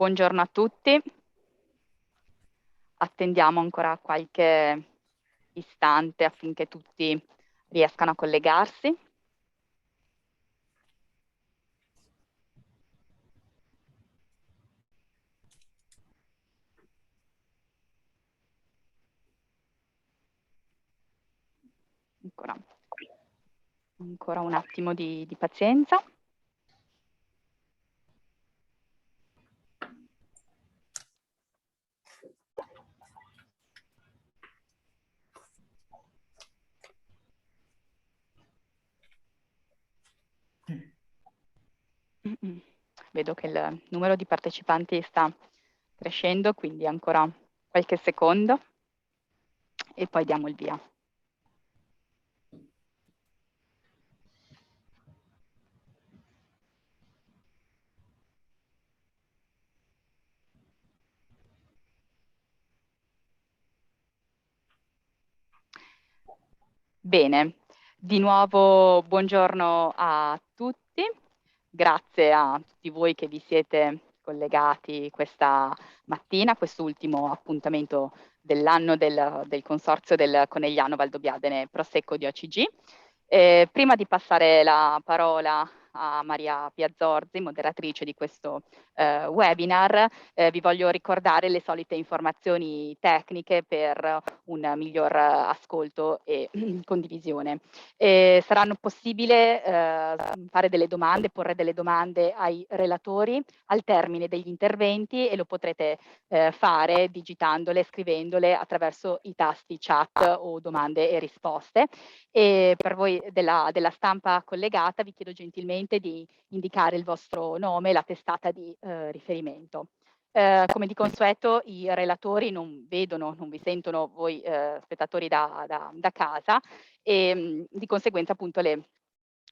Buongiorno a tutti. Attendiamo ancora qualche istante affinché tutti riescano a collegarsi. Ancora un attimo di pazienza. Vedo che il numero di partecipanti sta crescendo, quindi ancora qualche secondo e poi diamo il via. Bene, di nuovo buongiorno a tutti, grazie a tutti voi che vi siete collegati questa mattina, quest'ultimo appuntamento dell'anno del Consorzio del Conegliano Valdobbiadene Prosecco di OCG. Prima di passare la parola a Maria Piazzorzi, moderatrice di questo webinar, vi voglio ricordare le solite informazioni tecniche per un miglior ascolto e condivisione. Saranno possibile fare delle domande, porre delle domande ai relatori al termine degli interventi e lo potrete fare digitandole, scrivendole attraverso i tasti chat o domande e risposte. E per voi della stampa collegata vi chiedo gentilmente di indicare il vostro nome e la testata di riferimento. Come di consueto i relatori non vedono, non vi sentono voi spettatori da casa e di conseguenza appunto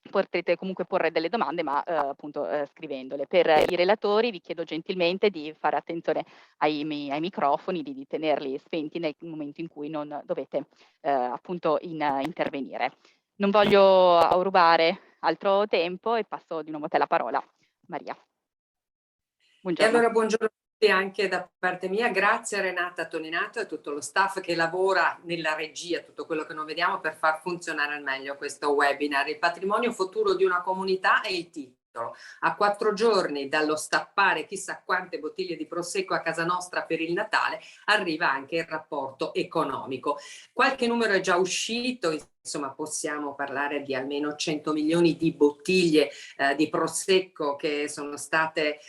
potrete comunque porre delle domande ma appunto scrivendole. Per i relatori vi chiedo gentilmente di fare attenzione ai microfoni, di tenerli spenti nel momento in cui non dovete appunto intervenire. Non voglio rubare altro tempo e passo di nuovo a te la parola, Maria. E Buongiorno. allora buongiorno a tutti anche da parte mia, grazie a Renata Toninato e a tutto lo staff che lavora nella regia, tutto quello che non vediamo per far funzionare al meglio questo webinar. Il patrimonio futuro di una comunità è il titolo. A 4 giorni dallo stappare chissà quante bottiglie di prosecco a casa nostra per il Natale arriva anche il rapporto economico. Qualche numero è già uscito, insomma possiamo parlare di almeno 100 milioni di bottiglie di prosecco che sono state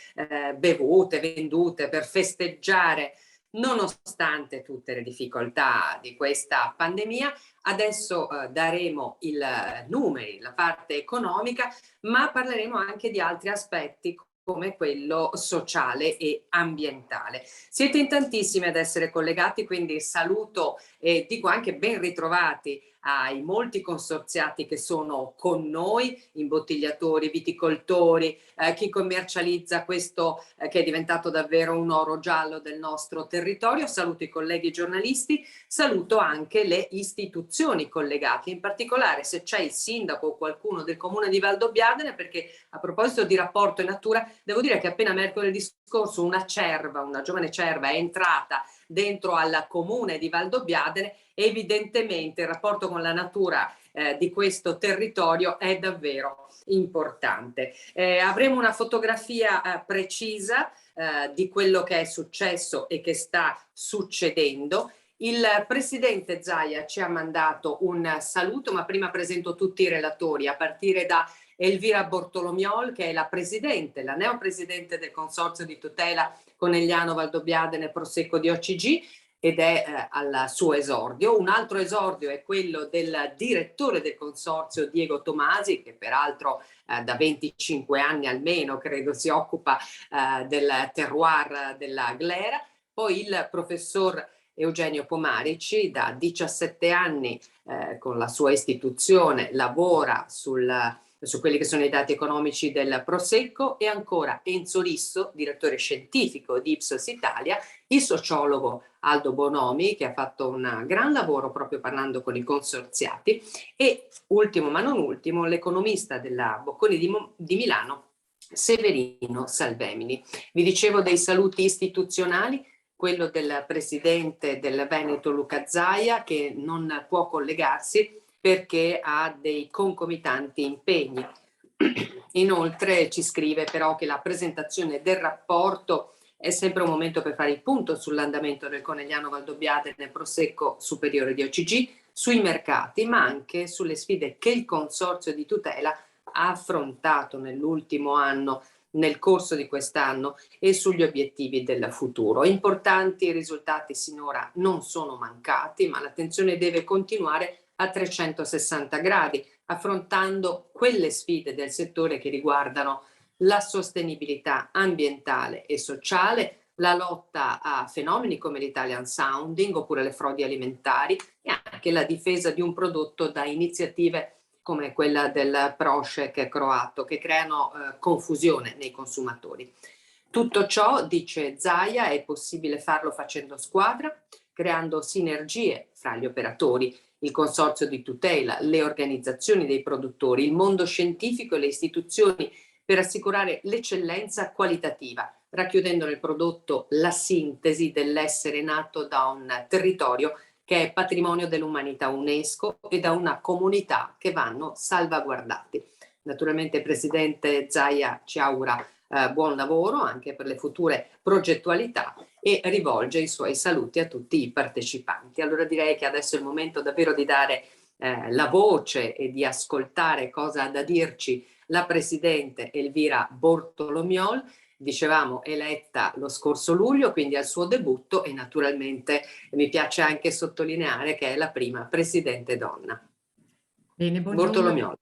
bevute, vendute per festeggiare nonostante tutte le difficoltà di questa pandemia. Adesso daremo i numeri, la parte economica, ma parleremo anche di altri aspetti come quello sociale e ambientale. Siete in tantissimi ad essere collegati, quindi saluto e dico anche ben ritrovati ai molti consorziati che sono con noi, imbottigliatori, viticoltori, chi commercializza questo che è diventato davvero un oro giallo del nostro territorio. Saluto i colleghi giornalisti, saluto anche le istituzioni collegate, in particolare se c'è il sindaco o qualcuno del comune di Valdobbiadene, perché a proposito di rapporto in natura, devo dire che appena mercoledì scorso una giovane cerva è entrata dentro al comune di Valdobbiadene. Evidentemente il rapporto con la natura di questo territorio è davvero importante. Avremo una fotografia precisa di quello che è successo e che sta succedendo. Il presidente Zaia ci ha mandato un saluto, ma prima presento tutti i relatori, a partire da Elvira Bortolomiol, che è la presidente, la neopresidente del Consorzio di tutela Conegliano Valdobbiadene Prosecco di OCG, ed è al suo esordio. Un altro esordio è quello del direttore del consorzio Diego Tomasi, che peraltro da 25 anni almeno credo si occupa del terroir della Glera. Poi il professor Eugenio Pomarici, da 17 anni con la sua istituzione lavora su quelli che sono i dati economici del Prosecco, e ancora Enzo Risso, direttore scientifico di Ipsos Italia, il sociologo Aldo Bonomi, che ha fatto un gran lavoro proprio parlando con i consorziati, e ultimo ma non ultimo l'economista della Bocconi di Milano, Severino Salvemini. Vi dicevo dei saluti istituzionali, quello del presidente del Veneto Luca Zaia, che non può collegarsi perché ha dei concomitanti impegni. Inoltre ci scrive però che la presentazione del rapporto è sempre un momento per fare il punto sull'andamento del Conegliano Valdobbiadene nel Prosecco superiore di OCG, sui mercati, ma anche sulle sfide che il consorzio di tutela ha affrontato nell'ultimo anno, nel corso di quest'anno, e sugli obiettivi del futuro. Importanti risultati sinora non sono mancati, ma l'attenzione deve continuare a 360 gradi, affrontando quelle sfide del settore che riguardano la sostenibilità ambientale e sociale, la lotta a fenomeni come l'Italian Sounding oppure le frodi alimentari e anche la difesa di un prodotto da iniziative come quella del Prošek croato, che creano confusione nei consumatori. Tutto ciò, dice Zaia, è possibile farlo facendo squadra, creando sinergie fra gli operatori, il consorzio di tutela, le organizzazioni dei produttori, il mondo scientifico e le istituzioni, per assicurare l'eccellenza qualitativa, racchiudendo nel prodotto la sintesi dell'essere nato da un territorio che è patrimonio dell'umanità UNESCO e da una comunità che vanno salvaguardati. Naturalmente il presidente Zaia ci augura buon lavoro anche per le future progettualità e rivolge i suoi saluti a tutti i partecipanti. Allora direi che adesso è il momento davvero di dare la voce e di ascoltare cosa ha da dirci la presidente Elvira Bortolomiol, dicevamo eletta lo scorso luglio, quindi al suo debutto, e naturalmente mi piace anche sottolineare che è la prima presidente donna. Bene, buongiorno.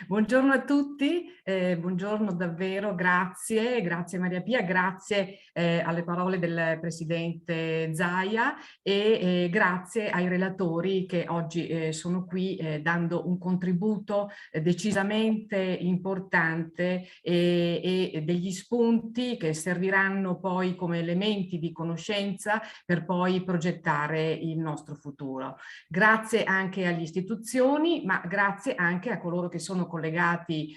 Buongiorno a tutti, buongiorno davvero, grazie Maria Pia, grazie alle parole del Presidente Zaia e grazie ai relatori che oggi sono qui dando un contributo decisamente importante e degli spunti che serviranno poi come elementi di conoscenza per poi progettare il nostro futuro. Grazie anche agli istituzioni, ma grazie anche a coloro che sono collegati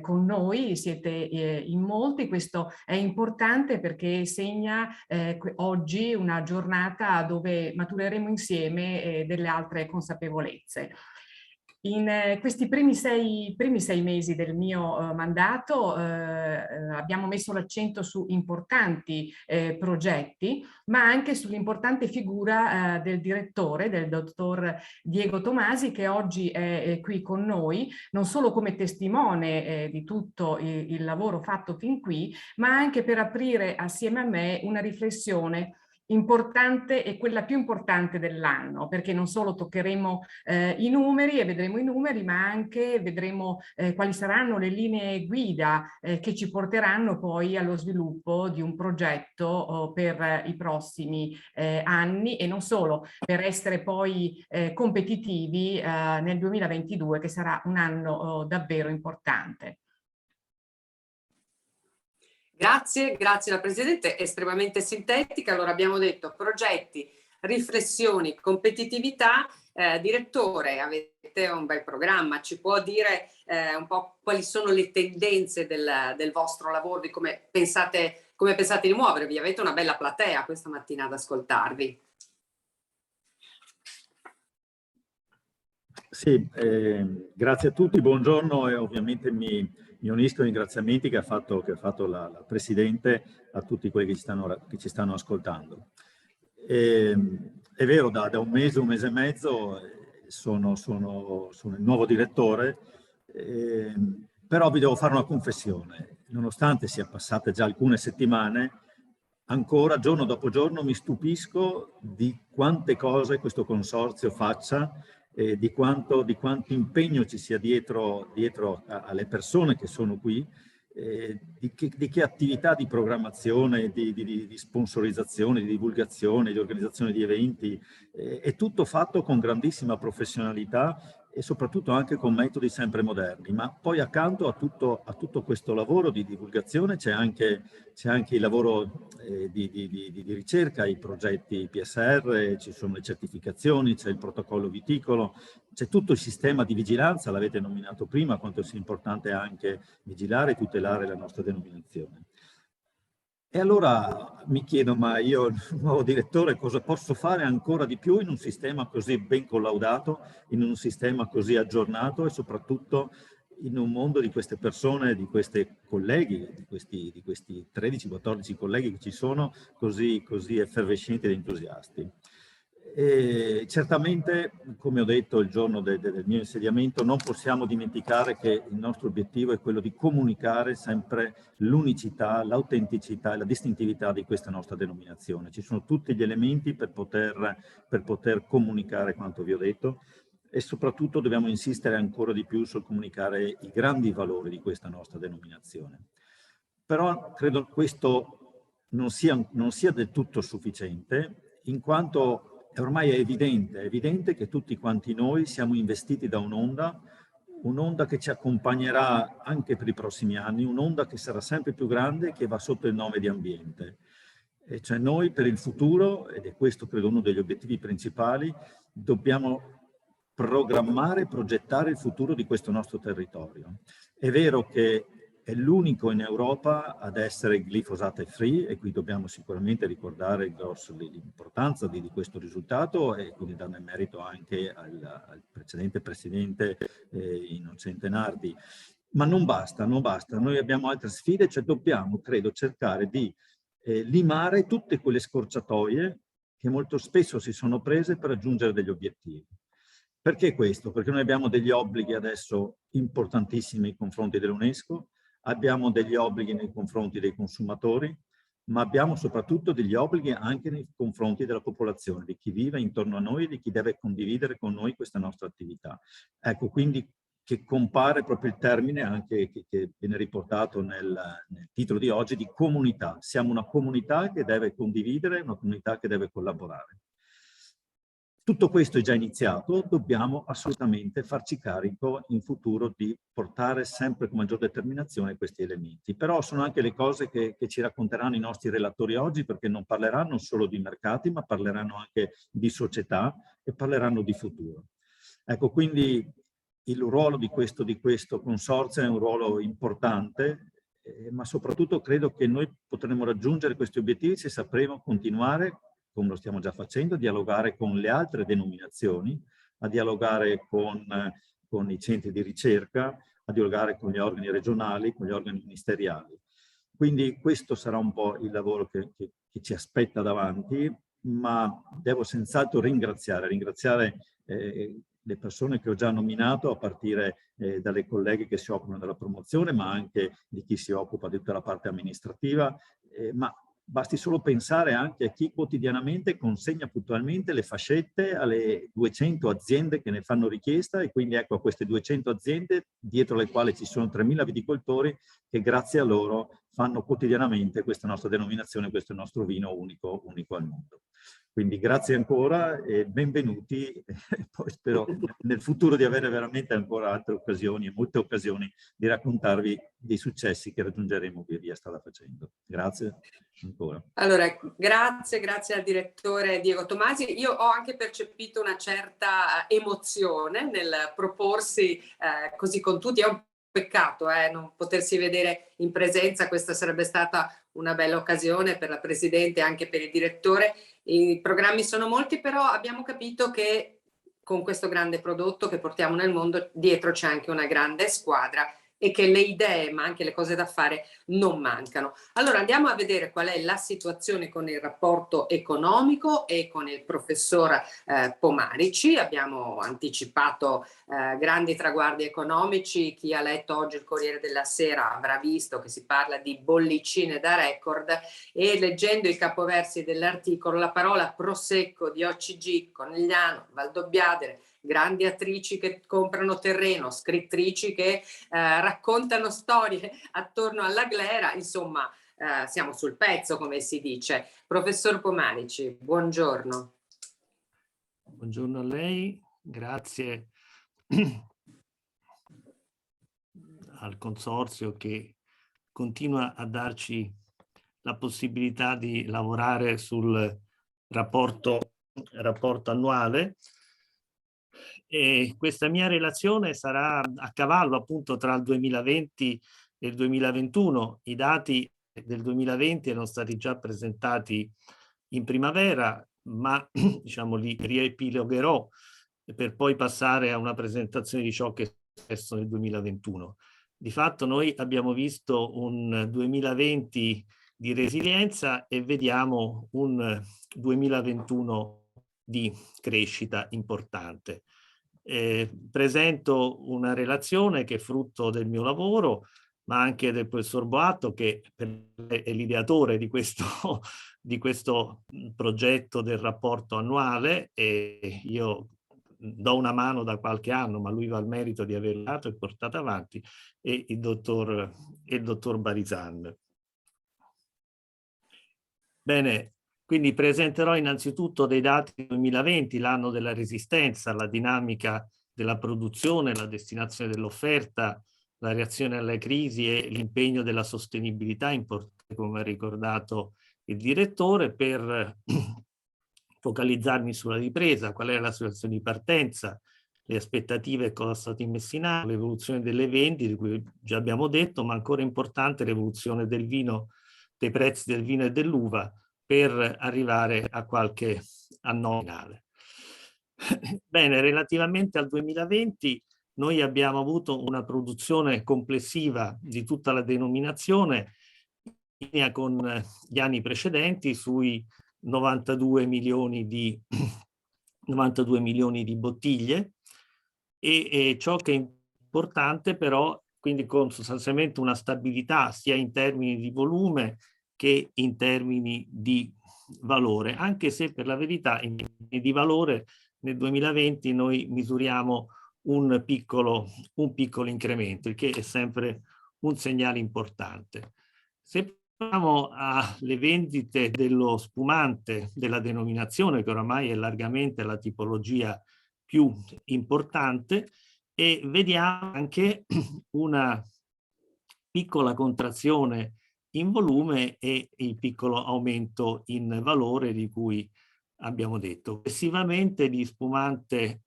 con noi, siete in molti. Questo è importante perché segna oggi una giornata dove matureremo insieme delle altre consapevolezze. In questi primi sei mesi del mio mandato abbiamo messo l'accento su importanti progetti, ma anche sull'importante figura del direttore, del dottor Diego Tomasi, che oggi è qui con noi, non solo come testimone di tutto il lavoro fatto fin qui, ma anche per aprire assieme a me una riflessione importante e quella più importante dell'anno, perché non solo toccheremo i numeri e vedremo i numeri, ma anche vedremo quali saranno le linee guida che ci porteranno poi allo sviluppo di un progetto per i prossimi anni e non solo, per essere poi competitivi nel 2022, che sarà un anno davvero importante. Grazie alla Presidente, estremamente sintetica. Allora abbiamo detto progetti, riflessioni, competitività. Direttore, avete un bel programma, ci può dire un po' quali sono le tendenze del vostro lavoro, di come pensate di muovervi? Avete una bella platea questa mattina ad ascoltarvi. Sì, grazie a tutti, buongiorno e ovviamente mi unisco ai ringraziamenti che ha fatto la Presidente a tutti quelli che ci stanno ascoltando. È vero, da un mese e mezzo sono il nuovo direttore, però vi devo fare una confessione. Nonostante sia passate già alcune settimane, ancora giorno dopo giorno mi stupisco di quante cose questo consorzio faccia, di quanto impegno ci sia dietro alle persone che sono qui, di che attività di programmazione, di sponsorizzazione, di divulgazione, di organizzazione di eventi, è tutto fatto con grandissima professionalità e soprattutto anche con metodi sempre moderni. Ma poi accanto a tutto questo lavoro di divulgazione c'è anche il lavoro di ricerca, i progetti PSR, ci sono le certificazioni, c'è il protocollo viticolo, c'è tutto il sistema di vigilanza, l'avete nominato prima, quanto sia importante anche vigilare e tutelare la nostra denominazione. E allora mi chiedo, ma io, nuovo direttore, cosa posso fare ancora di più in un sistema così ben collaudato, in un sistema così aggiornato e soprattutto in un mondo di queste persone, di questi colleghi, di questi 13-14 colleghi che ci sono, così effervescenti ed entusiasti. E certamente, come ho detto il giorno del mio insediamento, non possiamo dimenticare che il nostro obiettivo è quello di comunicare sempre l'unicità, l'autenticità e la distintività di questa nostra denominazione. Ci sono tutti gli elementi per poter comunicare quanto vi ho detto e soprattutto dobbiamo insistere ancora di più sul comunicare i grandi valori di questa nostra denominazione. Però credo questo non sia del tutto sufficiente, in quanto ormai è evidente che tutti quanti noi siamo investiti da un'onda che ci accompagnerà anche per i prossimi anni, un'onda che sarà sempre più grande e che va sotto il nome di ambiente. E cioè noi per il futuro, ed è questo credo uno degli obiettivi principali, dobbiamo programmare, progettare il futuro di questo nostro territorio. È vero che è l'unico in Europa ad essere glifosate free e qui dobbiamo sicuramente ricordare l'importanza di questo risultato e quindi dare merito anche al precedente presidente Innocente Nardi. Ma non basta, noi abbiamo altre sfide, cioè dobbiamo, credo, cercare di limare tutte quelle scorciatoie che molto spesso si sono prese per raggiungere degli obiettivi. Perché questo? Perché noi abbiamo degli obblighi adesso importantissimi nei confronti dell'UNESCO, abbiamo degli obblighi nei confronti dei consumatori, ma abbiamo soprattutto degli obblighi anche nei confronti della popolazione, di chi vive intorno a noi e di chi deve condividere con noi questa nostra attività. Ecco, quindi che compare proprio il termine anche che viene riportato nel titolo di oggi di comunità. Siamo una comunità che deve condividere, una comunità che deve collaborare. Tutto questo è già iniziato, dobbiamo assolutamente farci carico in futuro di portare sempre con maggior determinazione questi elementi. Però sono anche le cose che ci racconteranno i nostri relatori oggi, perché non parleranno solo di mercati, ma parleranno anche di società e parleranno di futuro. Ecco, quindi il ruolo di questo consorzio è un ruolo importante, ma soprattutto credo che noi potremo raggiungere questi obiettivi se sapremo continuare, come lo stiamo già facendo, a dialogare con le altre denominazioni, a dialogare con i centri di ricerca, a dialogare con gli organi regionali, con gli organi ministeriali. Quindi questo sarà un po' il lavoro che ci aspetta davanti, ma devo senz'altro ringraziare le persone che ho già nominato, a partire dalle colleghe che si occupano della promozione, ma anche di chi si occupa di tutta la parte amministrativa, ma basti solo pensare anche a chi quotidianamente consegna puntualmente le fascette alle 200 aziende che ne fanno richiesta e quindi ecco a queste 200 aziende dietro le quali ci sono 3.000 viticoltori che grazie a loro fanno quotidianamente questa nostra denominazione, questo nostro vino unico al mondo. Quindi grazie ancora e benvenuti e poi spero nel futuro di avere veramente ancora altre occasioni e molte occasioni di raccontarvi dei successi che raggiungeremo via strada facendo. Grazie ancora. Allora, grazie al direttore Diego Tomasi. Io ho anche percepito una certa emozione nel proporsi così con tutti. È un peccato non potersi vedere in presenza, questa sarebbe stata una bella occasione per la Presidente e anche per il direttore. I programmi sono molti, però abbiamo capito che con questo grande prodotto che portiamo nel mondo dietro c'è anche una grande squadra e che le idee ma anche le cose da fare non mancano. Allora andiamo a vedere qual è la situazione con il rapporto economico e con il professor Pomarici. Abbiamo anticipato grandi traguardi economici. Chi ha letto oggi il Corriere della Sera avrà visto che si parla di bollicine da record e leggendo i capoversi dell'articolo la parola prosecco di OCG, Conegliano, Valdobbiadene, grandi attrici che comprano terreno, scrittrici che raccontano storie attorno alla glera, insomma siamo sul pezzo come si dice. Professor Pomarici, buongiorno. Buongiorno a lei, grazie al consorzio che continua a darci la possibilità di lavorare sul rapporto annuale. E questa mia relazione sarà a cavallo appunto tra il 2020 e il 2021. I dati del 2020 erano stati già presentati in primavera, ma diciamo li riepilogherò per poi passare a una presentazione di ciò che è successo nel 2021. Di fatto noi abbiamo visto un 2020 di resilienza e vediamo un 2021 di crescita importante. Presento una relazione che è frutto del mio lavoro, ma anche del professor Boatto, che è l'ideatore di questo progetto del rapporto annuale, e io do una mano da qualche anno, ma lui va al merito di averlo dato e portato avanti, e il dottor Barizan. Bene, quindi presenterò innanzitutto dei dati del 2020, l'anno della resistenza, la dinamica della produzione, la destinazione dell'offerta, la reazione alle crisi e l'impegno della sostenibilità, importante come ha ricordato il direttore, per focalizzarmi sulla ripresa, qual è la situazione di partenza, le aspettative e cosa è stato messo in atto, l'evoluzione delle vendite, di cui già abbiamo detto, ma ancora importante l'evoluzione del vino, dei prezzi del vino e dell'uva, per arrivare a qualche annominale. Bene, relativamente al 2020 noi abbiamo avuto una produzione complessiva di tutta la denominazione in linea con gli anni precedenti sui 92 milioni di bottiglie, e ciò che è importante però, quindi con sostanzialmente una stabilità sia in termini di volume che in termini di valore, anche se per la verità in termini di valore nel 2020 noi misuriamo un piccolo incremento, il che è sempre un segnale importante. Se pensiamo alle vendite dello spumante della denominazione, che oramai è largamente la tipologia più importante, e vediamo anche una piccola contrazione in volume e il piccolo aumento in valore di cui abbiamo detto. Complessivamente di spumante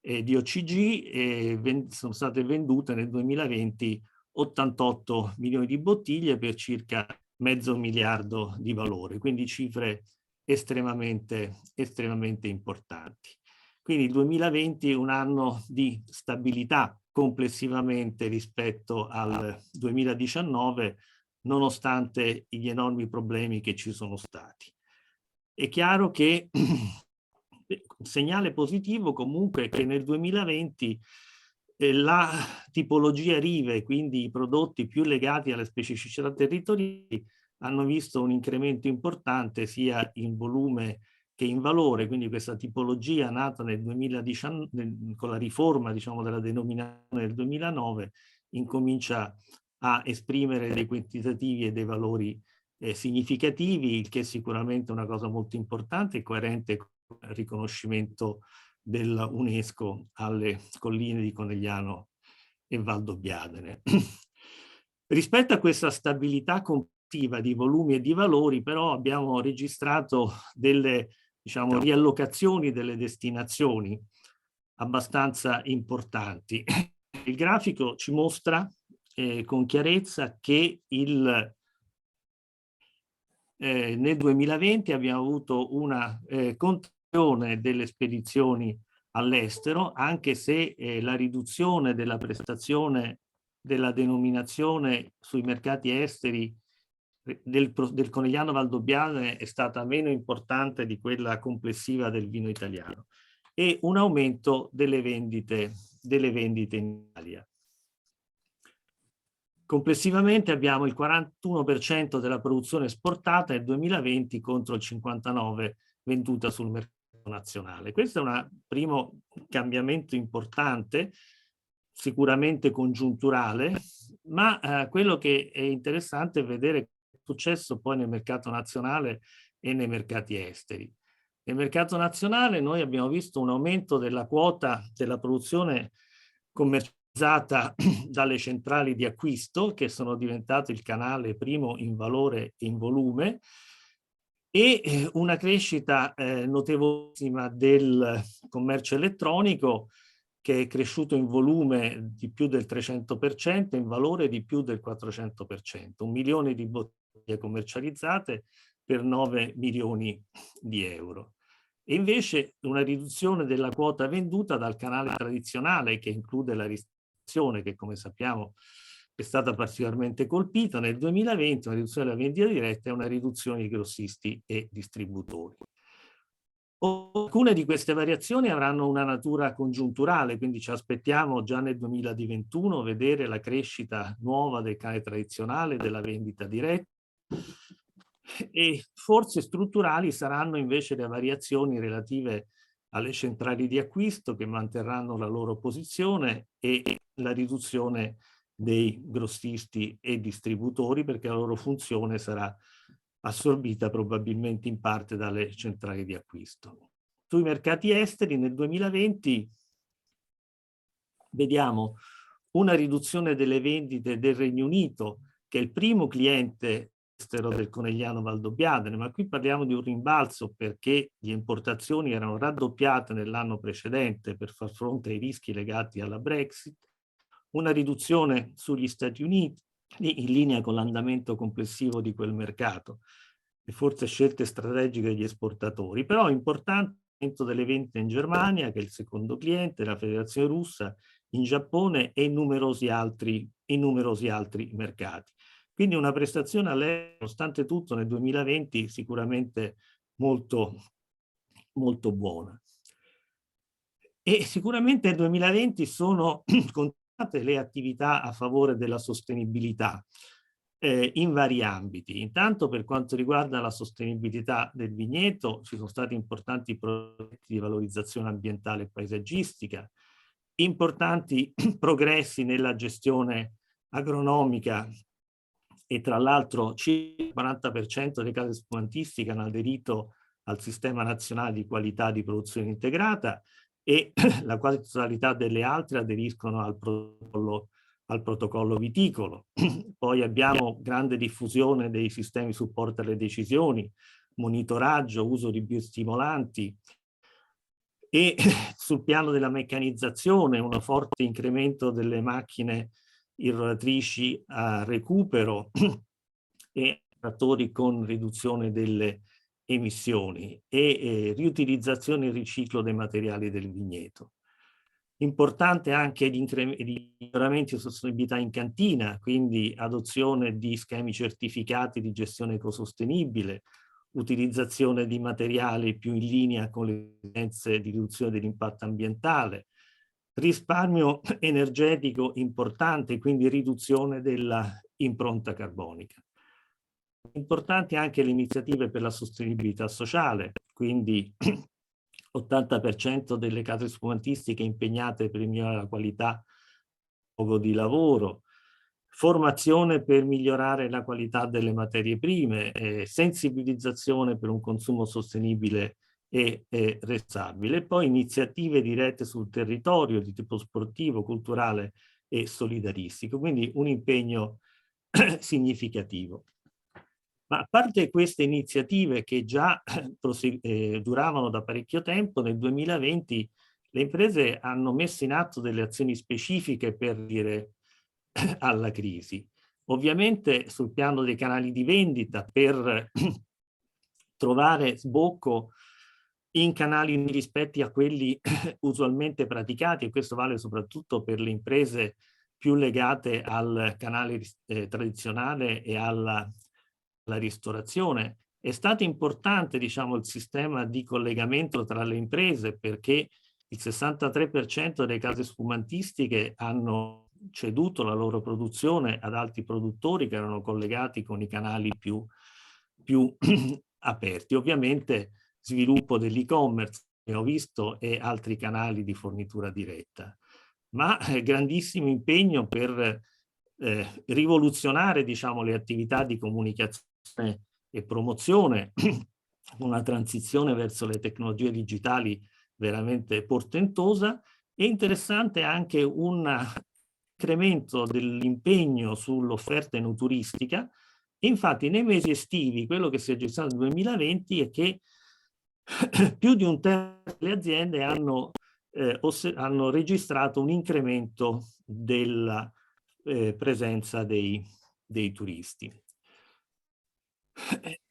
di OCG sono state vendute nel 2020 88 milioni di bottiglie per circa $500 miliardi di valore, quindi cifre estremamente importanti. Quindi il 2020 è un anno di stabilità complessivamente rispetto al 2019, nonostante gli enormi problemi che ci sono stati. È chiaro che un segnale positivo comunque è che nel 2020 la tipologia Rive, quindi i prodotti più legati alle specificità territoriali, hanno visto un incremento importante sia in volume che in valore, quindi questa tipologia nata nel 2019, con la riforma diciamo della denominazione del 2009, incomincia a esprimere dei quantitativi e dei valori significativi, il che è sicuramente una cosa molto importante e coerente con il riconoscimento dell'UNESCO alle colline di Conegliano e Valdobbiadene. Rispetto a questa stabilità complessiva di volumi e di valori, però abbiamo registrato delle riallocazioni delle destinazioni abbastanza importanti. Il grafico ci mostra con chiarezza che nel 2020 abbiamo avuto una contrazione delle spedizioni all'estero, anche se la riduzione della prestazione della denominazione sui mercati esteri del Conegliano Valdobbiadene è stata meno importante di quella complessiva del vino italiano, e un aumento delle vendite in Italia. Complessivamente abbiamo il 41% della produzione esportata nel 2020 contro il 59% venduta sul mercato nazionale. Questo è un primo cambiamento importante, sicuramente congiunturale, ma quello che è interessante è vedere che è successo poi nel mercato nazionale e nei mercati esteri. Nel mercato nazionale noi abbiamo visto un aumento della quota della produzione commercializzata dalle centrali di acquisto, che sono diventate il canale primo in valore e in volume, e una crescita notevolissima del commercio elettronico, che è cresciuto in volume di più del 300%, in valore di più del 400%, 1 milione di bottiglie commercializzate per 9 milioni di euro. E invece una riduzione della quota venduta dal canale tradizionale, che include la ristorazione, che come sappiamo è stata particolarmente colpita nel 2020, una riduzione della vendita diretta e una riduzione di grossisti e distributori. Alcune di queste variazioni avranno una natura congiunturale, quindi ci aspettiamo già nel 2021 vedere la crescita nuova del canale tradizionale, della vendita diretta, e forse strutturali saranno invece le variazioni relative alle centrali di acquisto, che manterranno la loro posizione, e la riduzione dei grossisti e distributori, perché la loro funzione sarà assorbita probabilmente in parte dalle centrali di acquisto. Sui mercati esteri nel 2020 vediamo una riduzione delle vendite del Regno Unito, che è il primo cliente estero del Conegliano Valdobbiadene, ma qui parliamo di un rimbalzo perché le importazioni erano raddoppiate nell'anno precedente per far fronte ai rischi legati alla Brexit, una riduzione sugli Stati Uniti in linea con l'andamento complessivo di quel mercato e forse scelte strategiche degli esportatori, però importante l'aumento delle vendite in Germania, che è il secondo cliente, la Federazione Russa, in Giappone e in numerosi altri mercati. Quindi una prestazione all'estero, nonostante tutto, nel 2020 sicuramente molto, molto buona. E sicuramente nel 2020 sono continuate le attività a favore della sostenibilità in vari ambiti. Intanto, per quanto riguarda la sostenibilità del vigneto, ci sono stati importanti progetti di valorizzazione ambientale e paesaggistica, importanti progressi nella gestione agronomica, e tra l'altro circa il 40% delle case spumantistiche hanno aderito al Sistema Nazionale di Qualità di Produzione Integrata, e la quasi totalità delle altre aderiscono al protocollo viticolo. Poi abbiamo grande diffusione dei sistemi supporto alle decisioni, monitoraggio, uso di biostimolanti, e sul piano della meccanizzazione un forte incremento delle macchine irroratrici a recupero e trattori con riduzione delle emissioni, e riutilizzazione e riciclo dei materiali del vigneto. Importante anche gli miglioramenti di sostenibilità in cantina, quindi adozione di schemi certificati di gestione ecosostenibile, utilizzazione di materiali più in linea con le esigenze di riduzione dell'impatto ambientale, risparmio energetico importante, quindi riduzione della impronta carbonica. Importanti anche le iniziative per la sostenibilità sociale, quindi 80% delle case spumantistiche impegnate per migliorare la qualità del luogo di lavoro, formazione per migliorare la qualità delle materie prime, sensibilizzazione per un consumo sostenibile e responsabile, poi iniziative dirette sul territorio di tipo sportivo, culturale e solidaristico, quindi un impegno significativo. Ma a parte queste iniziative che già duravano da parecchio tempo, nel 2020 le imprese hanno messo in atto delle azioni specifiche per dire alla crisi. Ovviamente sul piano dei canali di vendita, per trovare sbocco in canali rispetto a quelli usualmente praticati, e questo vale soprattutto per le imprese più legate al canale tradizionale e alla ristorazione. È stato importante, diciamo, il sistema di collegamento tra le imprese, perché il 63% delle case spumantistiche hanno ceduto la loro produzione ad altri produttori che erano collegati con i canali più aperti. Ovviamente sviluppo dell'e-commerce, abbiamo visto, e altri canali di fornitura diretta, ma grandissimo impegno per rivoluzionare, diciamo, le attività di comunicazione e promozione una transizione verso le tecnologie digitali veramente portentosa. È interessante anche un incremento dell'impegno sull'offerta enoturistica. Infatti nei mesi estivi quello che si è registrato nel 2020 è che più di un terzo delle aziende hanno registrato un incremento della presenza dei turisti.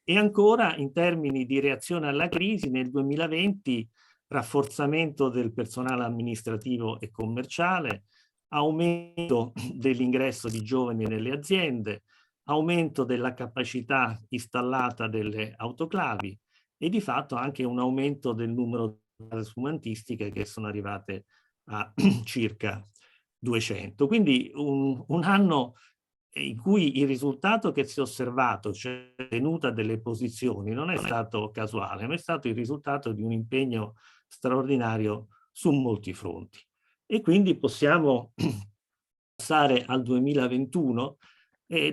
E ancora in termini di reazione alla crisi, nel 2020 rafforzamento del personale amministrativo e commerciale, aumento dell'ingresso di giovani nelle aziende, aumento della capacità installata delle autoclavi e di fatto anche un aumento del numero di case sfumantistiche che sono arrivate a circa 200. Quindi un anno in cui il risultato che si è osservato, cioè tenuta delle posizioni, non è stato casuale, ma è stato il risultato di un impegno straordinario su molti fronti. E quindi possiamo passare al 2021.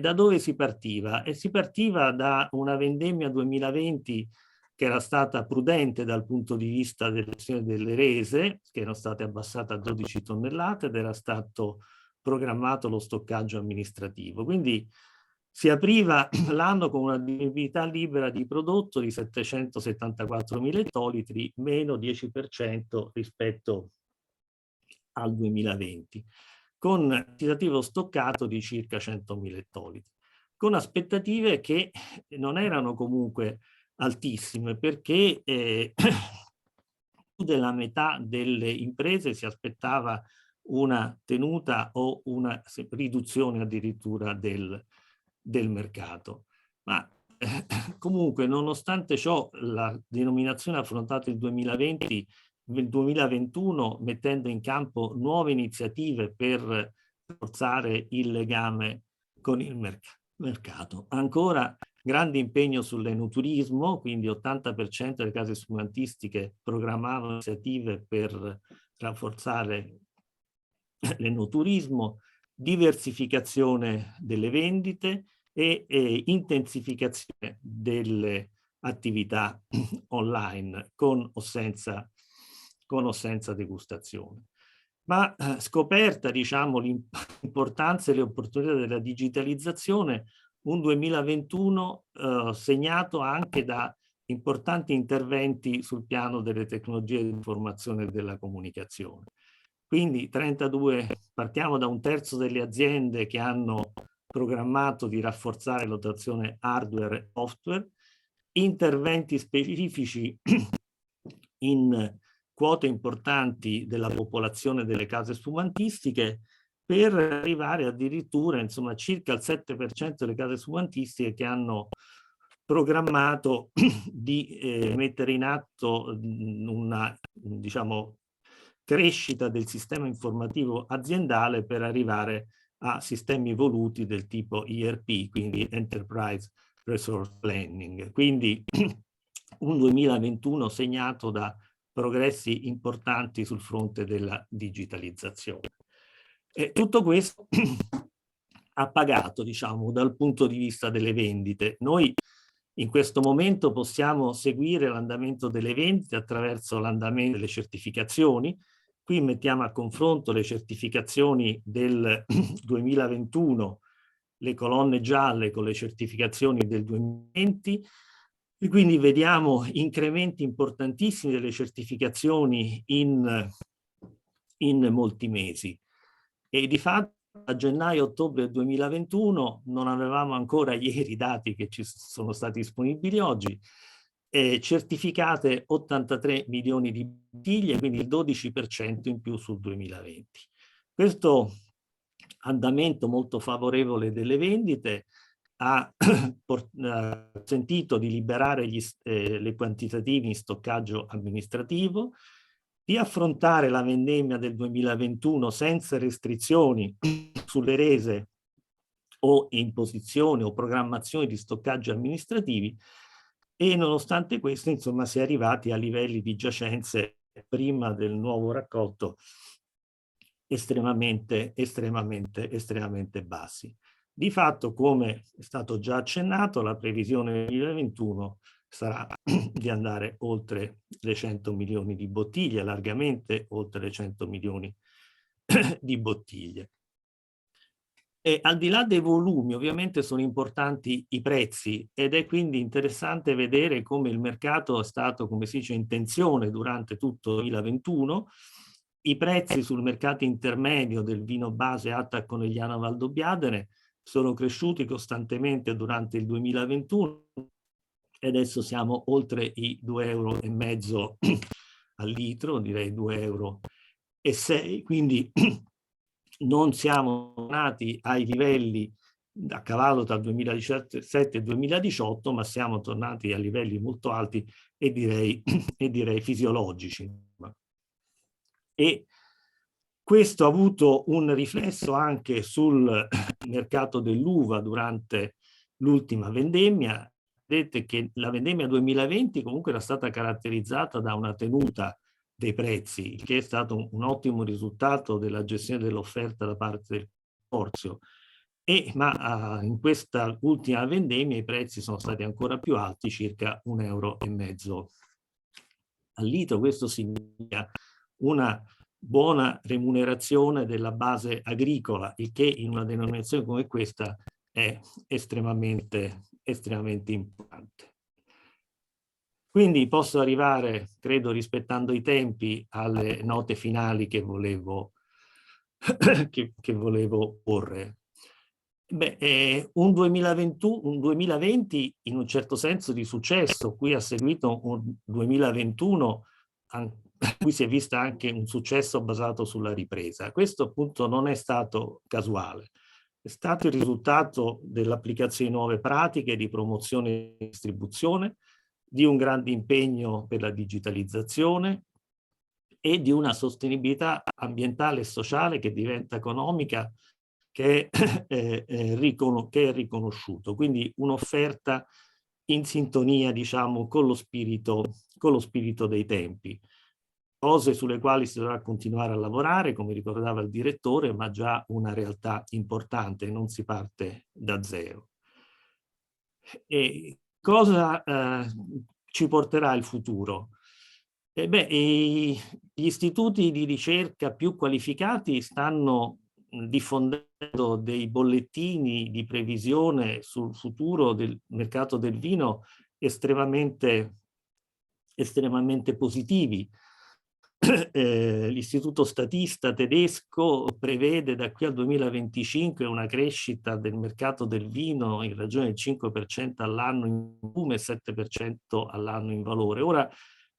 Da dove si partiva? E si partiva da una vendemmia 2020 che era stata prudente dal punto di vista delle rese, che erano state abbassate a 12 tonnellate ed era stato programmato lo stoccaggio amministrativo. Quindi si apriva l'anno con una disponibilità libera di prodotto di 774.000 ettolitri, meno 10% rispetto al 2020, con quantitativo stoccato di circa 100.000 ettolitri, con aspettative che non erano comunque altissime, perché più della metà delle imprese si aspettava una tenuta o una riduzione addirittura del mercato. Ma comunque, nonostante ciò, la denominazione affrontata il 2020 nel 2021 mettendo in campo nuove iniziative per rafforzare il legame con il mercato. Ancora grande impegno sull'enoturismo, quindi 80% delle case sfumantistiche programmavano iniziative per rafforzare l'enoturismo, diversificazione delle vendite e intensificazione delle attività online con o senza degustazione. Ma scoperta, diciamo, l'importanza e le opportunità della digitalizzazione, un 2021 segnato anche da importanti interventi sul piano delle tecnologie di informazione e della comunicazione. Quindi 32, partiamo da un terzo delle aziende che hanno programmato di rafforzare la dotazione hardware e software, interventi specifici in quote importanti della popolazione delle case sfumantistiche per arrivare addirittura, insomma, circa il 7% delle case sfumantistiche che hanno programmato di mettere in atto una, diciamo, crescita del sistema informativo aziendale per arrivare a sistemi evoluti del tipo ERP, quindi Enterprise Resource Planning. Quindi un 2021 segnato da progressi importanti sul fronte della digitalizzazione. E tutto questo ha pagato, diciamo, dal punto di vista delle vendite. Noi in questo momento possiamo seguire l'andamento delle vendite attraverso l'andamento delle certificazioni. Qui mettiamo a confronto le certificazioni del 2021, le colonne gialle con le certificazioni del 2020, e quindi vediamo incrementi importantissimi delle certificazioni in molti mesi. E di fatto a gennaio-ottobre 2021 non avevamo ancora ieri i dati che ci sono stati disponibili oggi, certificate 83 milioni di bottiglie, quindi il 12% in più sul 2020. Questo andamento molto favorevole delle vendite ha consentito di liberare le quantitativi in stoccaggio amministrativo, di affrontare la vendemmia del 2021 senza restrizioni sulle rese o imposizioni o programmazioni di stoccaggio amministrativi, e nonostante questo, insomma, si è arrivati a livelli di giacenze prima del nuovo raccolto estremamente bassi. Di fatto, come è stato già accennato, la previsione del 2021 sarà di andare oltre le 100 milioni di bottiglie, largamente oltre le 100 milioni di bottiglie. E al di là dei volumi, ovviamente sono importanti i prezzi, ed è quindi interessante vedere come il mercato è stato, come si dice, in tensione durante tutto il 2021. I prezzi sul mercato intermedio del vino base Atta Conegliano Valdobbiadene sono cresciuti costantemente durante il 2021 e adesso siamo oltre i 2,5 euro al litro, direi 2,6 euro, quindi non siamo tornati ai livelli a cavallo tra il 2017 e il 2018, ma siamo tornati a livelli molto alti e direi fisiologici. E questo ha avuto un riflesso anche sul mercato dell'uva durante l'ultima vendemmia. Vedete che la vendemmia 2020 comunque era stata caratterizzata da una tenuta dei prezzi, il che è stato un ottimo risultato della gestione dell'offerta da parte del consorzio. Ma in questa ultima vendemmia i prezzi sono stati ancora più alti, circa 1,5 euro al litro. Questo significa una buona remunerazione della base agricola, il che in una denominazione come questa è estremamente importante. Quindi posso arrivare, credo, rispettando i tempi, alle note finali che volevo porre. Beh, un 2020 in un certo senso di successo, qui ha seguito un 2021 a cui si è vista anche un successo basato sulla ripresa. Questo appunto non è stato casuale, è stato il risultato dell'applicazione di nuove pratiche di promozione e distribuzione, di un grande impegno per la digitalizzazione e di una sostenibilità ambientale e sociale che diventa economica, che è riconosciuto. Quindi un'offerta in sintonia, diciamo, con lo spirito dei tempi. Cose sulle quali si dovrà continuare a lavorare, come ricordava il direttore, ma già una realtà importante, non si parte da zero. E cosa ci porterà il futuro? Gli istituti di ricerca più qualificati stanno diffondendo dei bollettini di previsione sul futuro del mercato del vino estremamente positivi. L'Istituto Statista tedesco prevede da qui al 2025 una crescita del mercato del vino in ragione del 5% all'anno in volume e 7% all'anno in valore. Ora,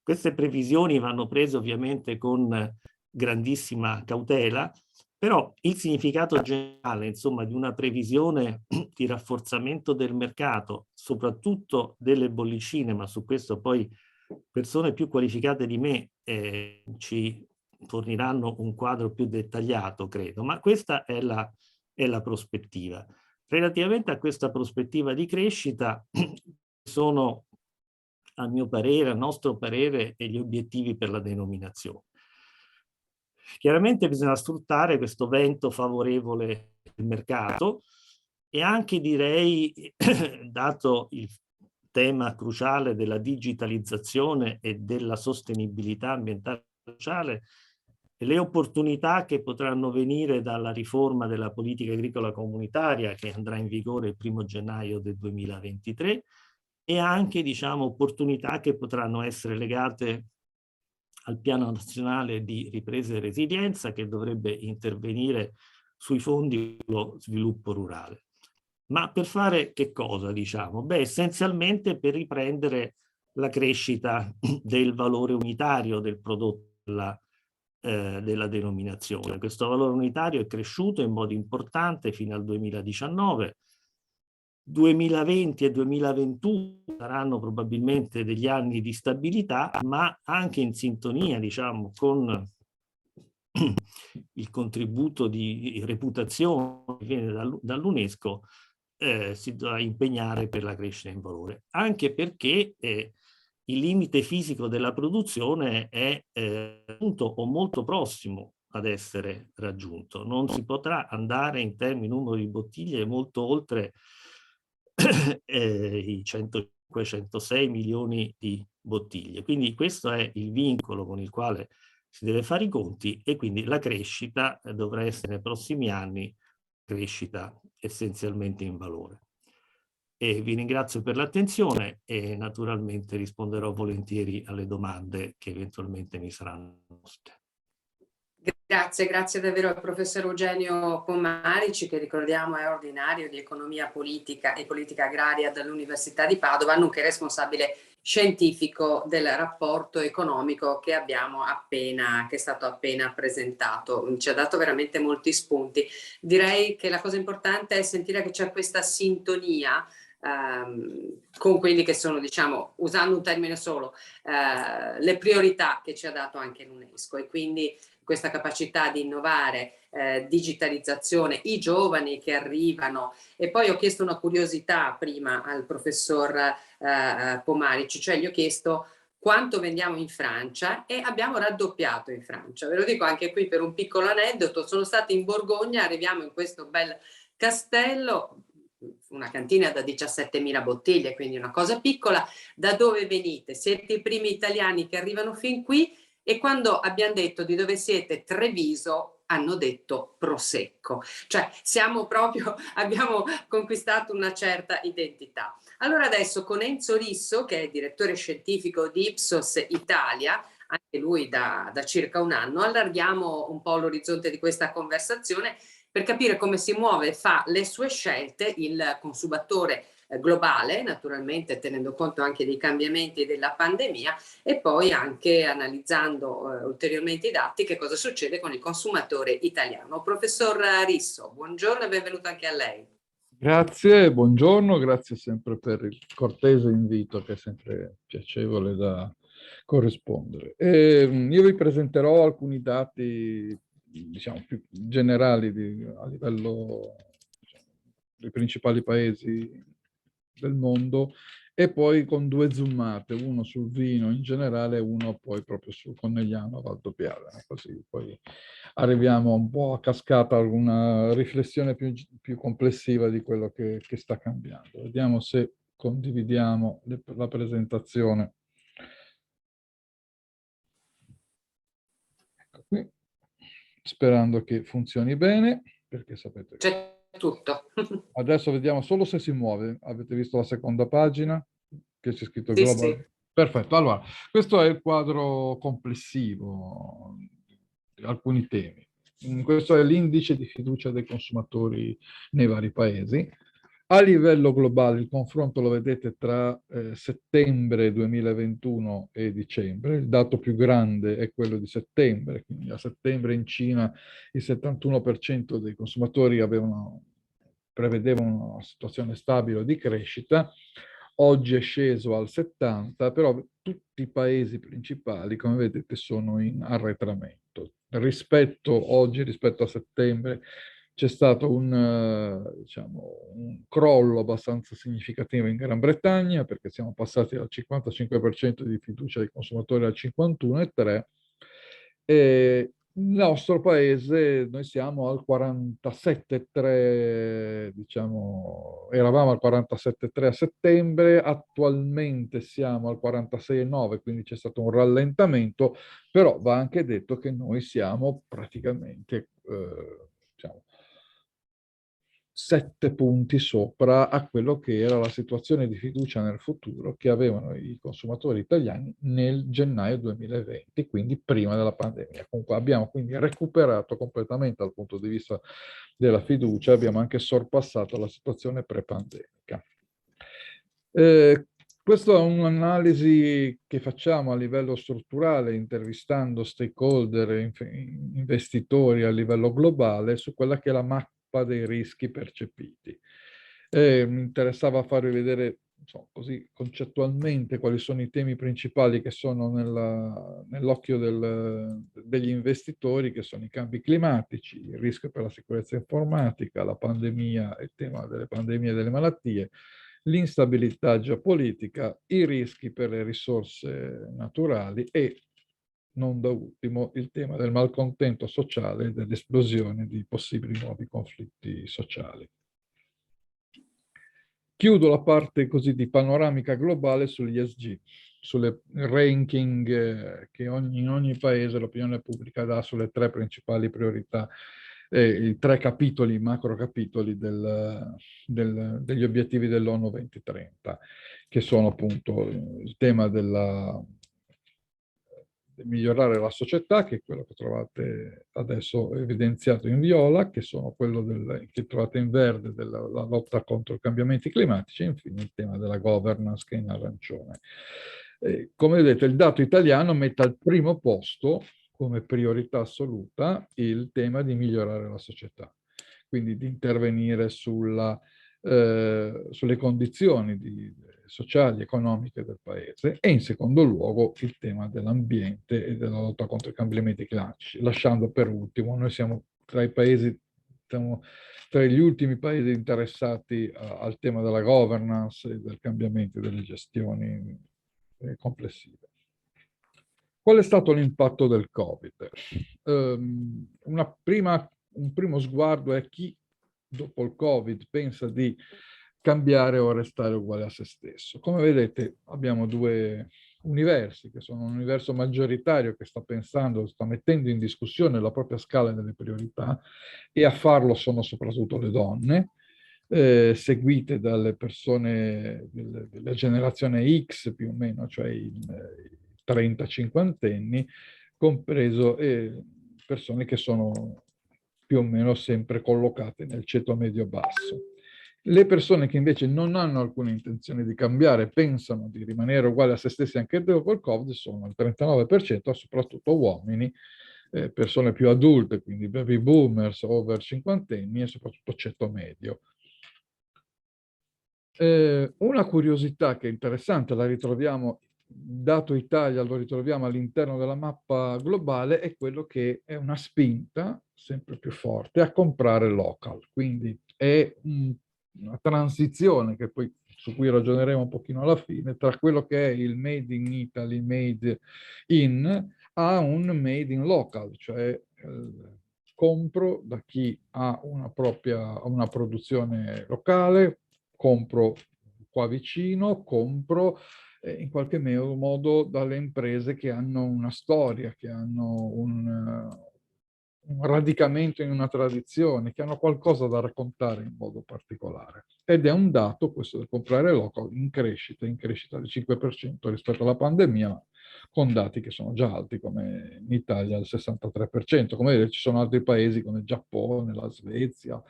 queste previsioni vanno prese ovviamente con grandissima cautela, però il significato generale, insomma, di una previsione di rafforzamento del mercato, soprattutto delle bollicine, ma su questo poi persone più qualificate di me ci forniranno un quadro più dettagliato, credo, ma questa è la prospettiva. Relativamente a questa prospettiva di crescita sono, a mio parere, a nostro parere, gli obiettivi per la denominazione. Chiaramente bisogna sfruttare questo vento favorevole del mercato e anche, direi, dato il tema cruciale della digitalizzazione e della sostenibilità ambientale e sociale, le opportunità che potranno venire dalla riforma della politica agricola comunitaria che andrà in vigore il 1° gennaio del 2023 e anche, diciamo, opportunità che potranno essere legate al piano nazionale di ripresa e resilienza che dovrebbe intervenire sui fondi dello sviluppo rurale. Ma per fare che cosa, diciamo? Beh, essenzialmente per riprendere la crescita del valore unitario del prodotto della denominazione. Questo valore unitario è cresciuto in modo importante fino al 2019. 2020 e 2021 saranno probabilmente degli anni di stabilità, ma anche in sintonia, diciamo, con il contributo di reputazione che viene dall'UNESCO, si dovrà impegnare per la crescita in valore, anche perché il limite fisico della produzione è appunto o molto prossimo ad essere raggiunto. Non si potrà andare in termini numero di bottiglie molto oltre i 150 506 milioni di bottiglie. Quindi questo è il vincolo con il quale si deve fare i conti, e quindi la crescita dovrà essere nei prossimi anni crescita essenzialmente in valore. E vi ringrazio per l'attenzione e naturalmente risponderò volentieri alle domande che eventualmente mi saranno poste. Grazie davvero al professor Eugenio Pomarici, che ricordiamo è ordinario di economia politica e politica agraria dall'Università di Padova, nonché responsabile scientifico del rapporto economico che è stato appena presentato. Ci ha dato veramente molti spunti. Direi che la cosa importante è sentire che c'è questa sintonia con quelli che sono, diciamo, usando un termine solo, le priorità che ci ha dato anche l'UNESCO, e quindi questa capacità di innovare, digitalizzazione, i giovani che arrivano. E poi ho chiesto una curiosità prima al professor Pomarici, cioè gli ho chiesto quanto vendiamo in Francia, e abbiamo raddoppiato in Francia. Ve lo dico anche qui per un piccolo aneddoto: sono stata in Borgogna, arriviamo in questo bel castello, una cantina da 17.000 bottiglie, quindi una cosa piccola. Da dove venite? Siete i primi italiani che arrivano fin qui. E quando abbiamo detto di dove siete, Treviso, hanno detto Prosecco. Cioè abbiamo conquistato una certa identità. Allora adesso con Enzo Risso, che è direttore scientifico di Ipsos Italia, anche lui da circa un anno, allarghiamo un po' l'orizzonte di questa conversazione per capire come si muove e fa le sue scelte il consumatore globale, naturalmente tenendo conto anche dei cambiamenti della pandemia, e poi anche analizzando ulteriormente i dati, che cosa succede con il consumatore italiano. Professor Risso, buongiorno e benvenuto anche a lei. Grazie, buongiorno, grazie sempre per il cortese invito, che è sempre piacevole da corrispondere. Io vi presenterò alcuni dati, diciamo, più generali a livello, diciamo, dei principali paesi del mondo, e poi con due zoomate, uno sul vino in generale e uno poi proprio sul Conegliano Valdobbiadene, così poi arriviamo un po' a cascata ad una riflessione più complessiva di quello che sta cambiando. Vediamo se condividiamo la presentazione. Ecco qui, sperando che funzioni bene, perché sapete che... C'è tutto. Adesso vediamo solo se si muove. Avete visto la seconda pagina? Che c'è scritto Sì, Global. sì. Perfetto. Allora, questo è il quadro complessivo di alcuni temi. Questo è l'indice di fiducia dei consumatori nei vari paesi. A livello globale il confronto lo vedete tra settembre 2021 e dicembre. Il dato più grande è quello di settembre, quindi a settembre in Cina il 71% dei consumatori prevedevano una situazione stabile di crescita. Oggi è sceso al 70%, però tutti i paesi principali, come vedete, sono in arretramento. Oggi rispetto a settembre c'è stato diciamo, un crollo abbastanza significativo in Gran Bretagna, perché siamo passati dal 55% di fiducia dei consumatori al 51,3%. E il nostro paese, noi siamo al 47,3%, diciamo, eravamo al 47,3% a settembre, attualmente siamo al 46,9%, quindi c'è stato un rallentamento, però va anche detto che noi siamo praticamente, diciamo, 7 punti sopra a quello che era la situazione di fiducia nel futuro che avevano i consumatori italiani nel gennaio 2020, quindi prima della pandemia. Comunque abbiamo quindi recuperato completamente dal punto di vista della fiducia, abbiamo anche sorpassato la situazione pre-pandemica. Questa è un'analisi che facciamo a livello strutturale, intervistando stakeholder e investitori a livello globale su quella che è la mappa dei rischi percepiti. Mi interessava farvi vedere, insomma, così concettualmente quali sono i temi principali che sono nell'occhio degli investitori, che sono i cambi climatici, il rischio per la sicurezza informatica, la pandemia, il tema delle pandemie e delle malattie, l'instabilità geopolitica, i rischi per le risorse naturali e, non da ultimo, il tema del malcontento sociale e dell'esplosione di possibili nuovi conflitti sociali. Chiudo la parte così di panoramica globale sugli ESG, sulle ranking che in ogni paese l'opinione pubblica dà sulle 3 principali priorità, i 3 capitoli, macro capitoli degli obiettivi dell'ONU 2030, che sono appunto il tema di migliorare la società, che è quello che trovate adesso evidenziato in viola, che sono quello che trovate in verde della lotta contro i cambiamenti climatici, e infine il tema della governance, che è in arancione. Come vedete, il dato italiano mette al primo posto, come priorità assoluta, il tema di migliorare la società, quindi di intervenire sulle condizioni sociali e economiche del paese, e in secondo luogo il tema dell'ambiente e della lotta contro i cambiamenti climatici. Lasciando per ultimo, noi siamo tra i paesi, siamo tra gli ultimi paesi interessati al tema della governance e del cambiamento delle gestioni complessive. Qual è stato l'impatto del Covid? Un primo sguardo è chi dopo il Covid pensa di cambiare o restare uguale a se stesso. Come vedete abbiamo 2 universi, che sono un universo maggioritario che sta pensando, sta mettendo in discussione la propria scala delle priorità, e a farlo sono soprattutto le donne, seguite dalle persone della generazione X più o meno, cioè i 30-50enni, compreso persone che sono più o meno sempre collocate nel ceto medio-basso. Le persone che invece non hanno alcuna intenzione di cambiare, pensano di rimanere uguali a se stessi anche dopo il Covid, sono il 39%, soprattutto uomini, persone più adulte, quindi baby boomers, over 50enni e soprattutto ceto medio. Una curiosità che è interessante, la ritroviamo, dato Italia, lo ritroviamo all'interno della mappa globale, è quello che è una spinta sempre più forte a comprare local. Quindi è una transizione che poi, su cui ragioneremo un pochino alla fine, tra quello che è il made in Italy, made in, a un made in local, cioè compro da chi ha una produzione locale, compro qua vicino, compro in qualche modo dalle imprese che hanno una storia, che hanno un radicamento in una tradizione, che hanno qualcosa da raccontare in modo particolare. Ed è un dato, questo del comprare local, in crescita del 5% rispetto alla pandemia, con dati che sono già alti, come in Italia il 63%. Come vedete ci sono altri paesi come il Giappone, la Svezia,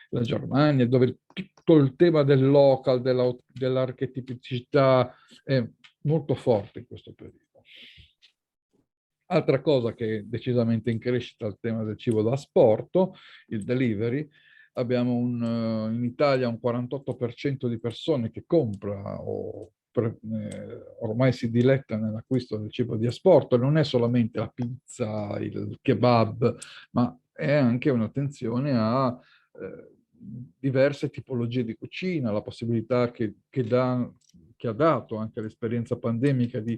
la Germania, dove tutto il tema del local, dell'archetipicità è molto forte in questo periodo. Altra cosa che è decisamente in crescita è il tema del cibo da asporto, il delivery. Abbiamo in Italia un 48% di persone che compra o ormai si diletta nell'acquisto del cibo di asporto. Non è solamente la pizza, il kebab, ma è anche un'attenzione a diverse tipologie di cucina, la possibilità che ha dato anche l'esperienza pandemica di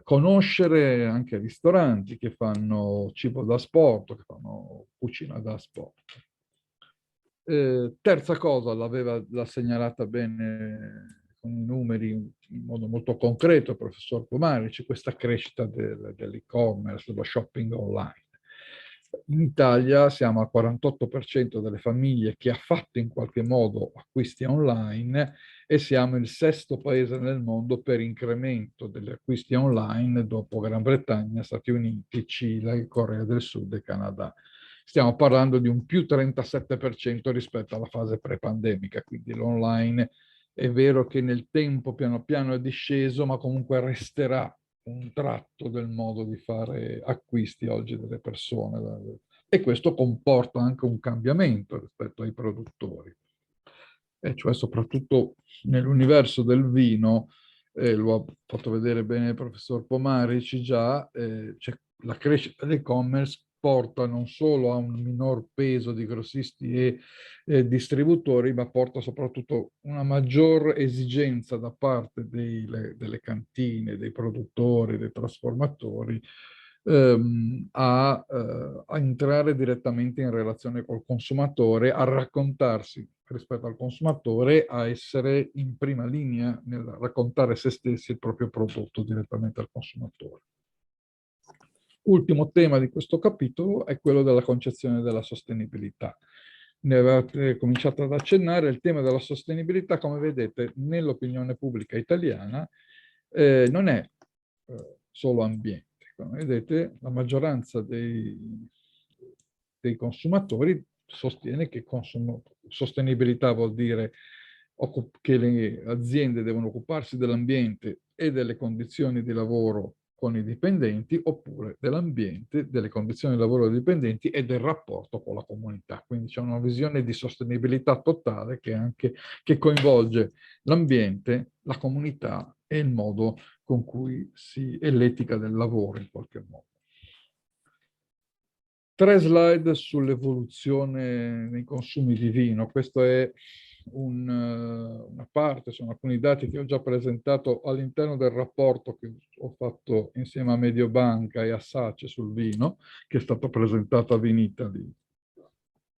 conoscere anche ristoranti che fanno cibo da asporto, che fanno cucina da asporto. Terza cosa, l'ha segnalata bene con i numeri in modo molto concreto il professor Pomarici, questa crescita dell'e-commerce, dello shopping online. In Italia siamo al 48% delle famiglie che ha fatto in qualche modo acquisti online, e siamo il 6º paese nel mondo per incremento degli acquisti online dopo Gran Bretagna, Stati Uniti, Cile, Corea del Sud e Canada. Stiamo parlando di un più 37% rispetto alla fase pre-pandemica, quindi l'online è vero che nel tempo piano piano è disceso, ma comunque resterà un tratto del modo di fare acquisti oggi delle persone, e questo comporta anche un cambiamento rispetto ai produttori, e cioè soprattutto nell'universo del vino, lo ha fatto vedere bene il professor Pomarici già, c'è la crescita dell'e-commerce porta non solo a un minor peso di grossisti e distributori, ma porta soprattutto una maggior esigenza da parte delle cantine, dei produttori, dei trasformatori, a entrare direttamente in relazione col consumatore, a raccontarsi rispetto al consumatore, a essere in prima linea nel raccontare se stessi il proprio prodotto direttamente al consumatore. Ultimo tema di questo capitolo è quello della concezione della sostenibilità. Ne avete cominciato ad accennare. Il tema della sostenibilità, come vedete, nell'opinione pubblica italiana non è solo ambiente. Come vedete, la maggioranza dei consumatori sostiene che sostenibilità vuol dire che le aziende devono occuparsi dell'ambiente e delle condizioni di lavoro con i dipendenti, oppure dell'ambiente, delle condizioni di lavoro dei dipendenti e del rapporto con la comunità. Quindi c'è una visione di sostenibilità totale che coinvolge l'ambiente, la comunità e il modo con cui e l'etica del lavoro in qualche modo. 3 slide sull'evoluzione nei consumi di vino. Questo è una parte, sono alcuni dati che ho già presentato all'interno del rapporto che ho fatto insieme a Mediobanca e a SACE sul vino, che è stato presentato a Vinitaly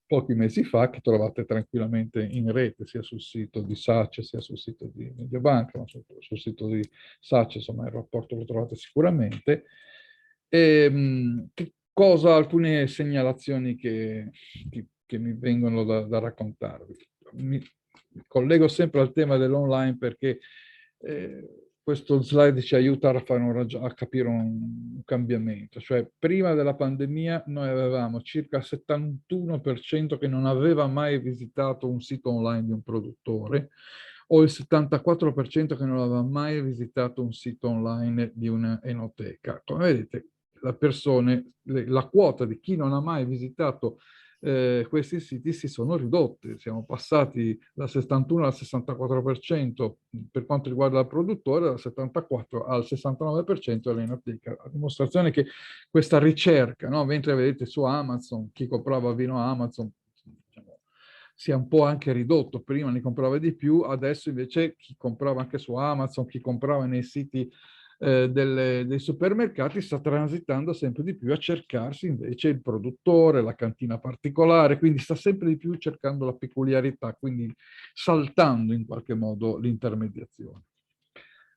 pochi mesi fa, che trovate tranquillamente in rete sia sul sito di SACE sia sul sito di Mediobanca, ma sul sito di SACE, insomma, il rapporto lo trovate sicuramente. Alcune segnalazioni che mi vengono da raccontarvi. Mi collego sempre al tema dell'online perché questo slide ci aiuta a capire un cambiamento. Cioè, prima della pandemia noi avevamo circa il 71% che non aveva mai visitato un sito online di un produttore, o il 74% che non aveva mai visitato un sito online di un'enoteca. Come vedete, la quota di chi non ha mai visitato questi siti si sono ridotte. Siamo passati dal 61 al 64% per quanto riguarda il produttore, dal 74 al 69% dell'enoteca, a dimostrazione che questa ricerca, no? Mentre vedete su Amazon, chi comprava vino a Amazon, diciamo, si è un po' anche ridotto. Prima ne comprava di più, adesso invece chi comprava anche su Amazon, chi comprava nei siti dei supermercati sta transitando sempre di più a cercarsi invece il produttore, la cantina particolare, quindi sta sempre di più cercando la peculiarità, quindi saltando in qualche modo l'intermediazione.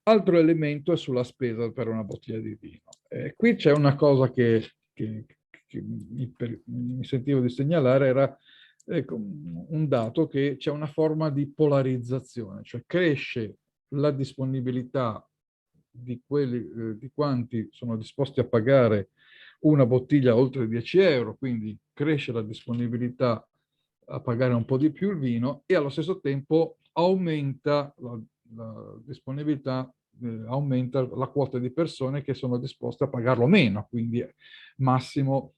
Altro elemento è sulla spesa per una bottiglia di vino. Qui c'è una cosa che mi sentivo di segnalare, era un dato che c'è una forma di polarizzazione, cioè cresce la disponibilità di quanti sono disposti a pagare una bottiglia oltre 10 euro, quindi cresce la disponibilità a pagare un po' di più il vino e allo stesso tempo aumenta la disponibilità, aumenta la quota di persone che sono disposte a pagarlo meno, quindi massimo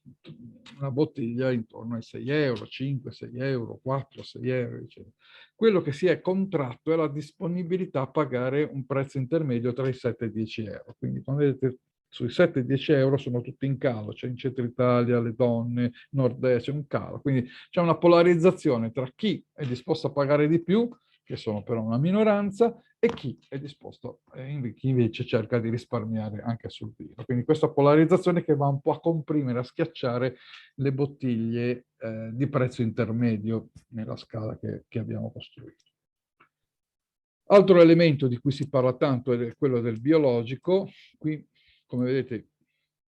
una bottiglia intorno ai 6 euro, 5, 6 euro, 4, 6 euro, eccetera. Quello che si è contratto è la disponibilità a pagare un prezzo intermedio tra i 7 e i 10 euro. Quindi, come vedete, sui 7 e 10 euro sono tutti in calo, c'è in centro Italia, le donne, nord-est, c'è un calo. Quindi c'è una polarizzazione tra chi è disposto a pagare di più, che sono però una minoranza, e chi è disposto, chi invece cerca di risparmiare anche sul vino. Quindi questa polarizzazione che va un po' a comprimere, a schiacciare le bottiglie di prezzo intermedio nella scala che abbiamo costruito. Altro elemento di cui si parla tanto è quello del biologico. Qui, come vedete,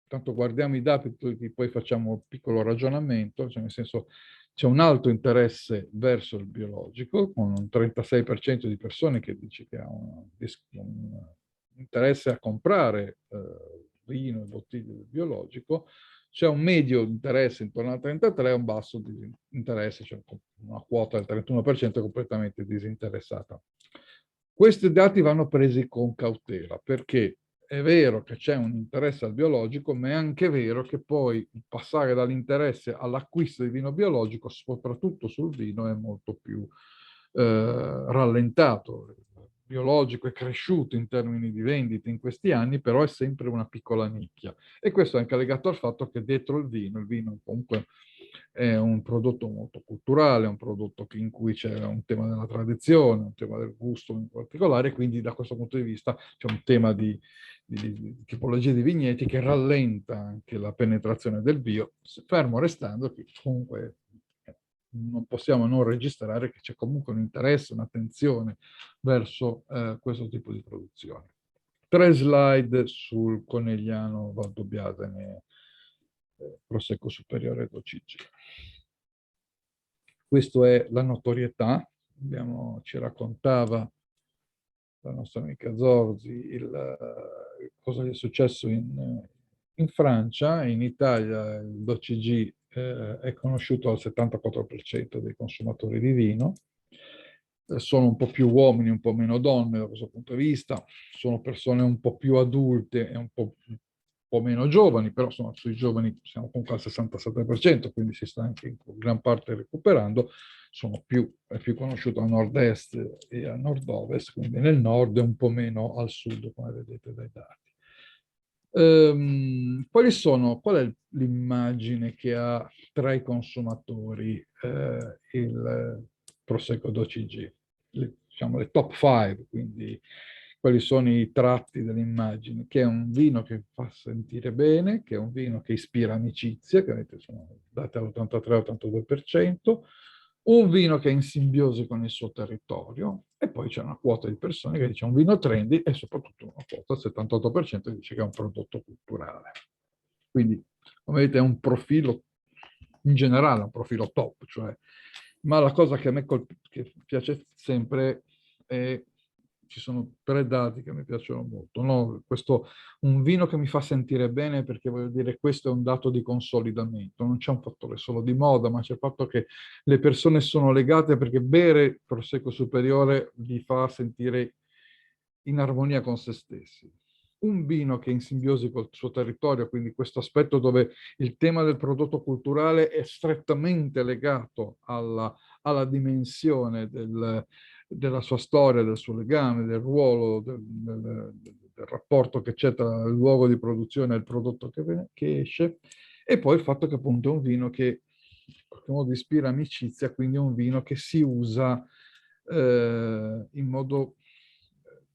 tanto guardiamo i dati e poi facciamo un piccolo ragionamento, cioè nel senso c'è un alto interesse verso il biologico, con un 36% di persone che dice che ha un interesse a comprare vino e bottiglie del biologico. C'è un medio interesse intorno al 33% e un basso interesse, cioè una quota del 31% completamente disinteressata. Questi dati vanno presi con cautela, perché è vero che c'è un interesse al biologico, ma è anche vero che poi passare dall'interesse all'acquisto di vino biologico, soprattutto sul vino, è molto più rallentato. Il biologico è cresciuto in termini di vendite in questi anni, però è sempre una piccola nicchia. E questo è anche legato al fatto che dietro il vino comunque è un prodotto molto culturale, è un prodotto in cui c'è un tema della tradizione, un tema del gusto in particolare, quindi da questo punto di vista c'è un tema di tipologia di vigneti che rallenta anche la penetrazione del bio, fermo restando che comunque non possiamo non registrare che c'è comunque un interesse, un'attenzione verso questo tipo di produzione. 3 slide sul Conegliano Valdobbiadene Prosecco Superiore d'OCG. Questa è la notorietà, ci raccontava la nostra amica Zorzi cosa gli è successo in Francia. In Italia l'OCG è conosciuto al 74% dei consumatori di vino. Sono un po' più uomini, un po' meno donne da questo punto di vista, sono persone un po' più adulte e un po' meno giovani, però insomma, sui giovani siamo comunque al 67%, quindi si sta anche in gran parte recuperando. È più conosciuto a nord-est e a nord-ovest, quindi nel nord e un po' meno al sud, come vedete dai dati. Qual è l'immagine che ha tra i consumatori il Prosecco d'OCG? Diciamo le top 5, quindi quali sono i tratti dell'immagine? Che è un vino che fa sentire bene, che è un vino che ispira amicizia, che vedete sono date all'83-82%, un vino che è in simbiosi con il suo territorio, e poi c'è una quota di persone che dice un vino trendy, e soprattutto una quota, il 78%, che dice che è un prodotto culturale. Quindi, come vedete, è un profilo, in generale, un profilo top, cioè, ma la cosa che a me che piace sempre è, ci sono 3 dati che mi piacciono molto, no? Un vino che mi fa sentire bene, perché voglio dire, questo è un dato di consolidamento, non c'è un fattore solo di moda, ma c'è il fatto che le persone sono legate, perché bere Prosecco Superiore li fa sentire in armonia con se stessi. Un vino che è in simbiosi col suo territorio, quindi questo aspetto dove il tema del prodotto culturale è strettamente legato alla dimensione della sua storia, del suo legame, del ruolo, del rapporto che c'è tra il luogo di produzione e il prodotto che esce, e poi il fatto che appunto è un vino che in qualche modo ispira amicizia, quindi è un vino che si usa in modo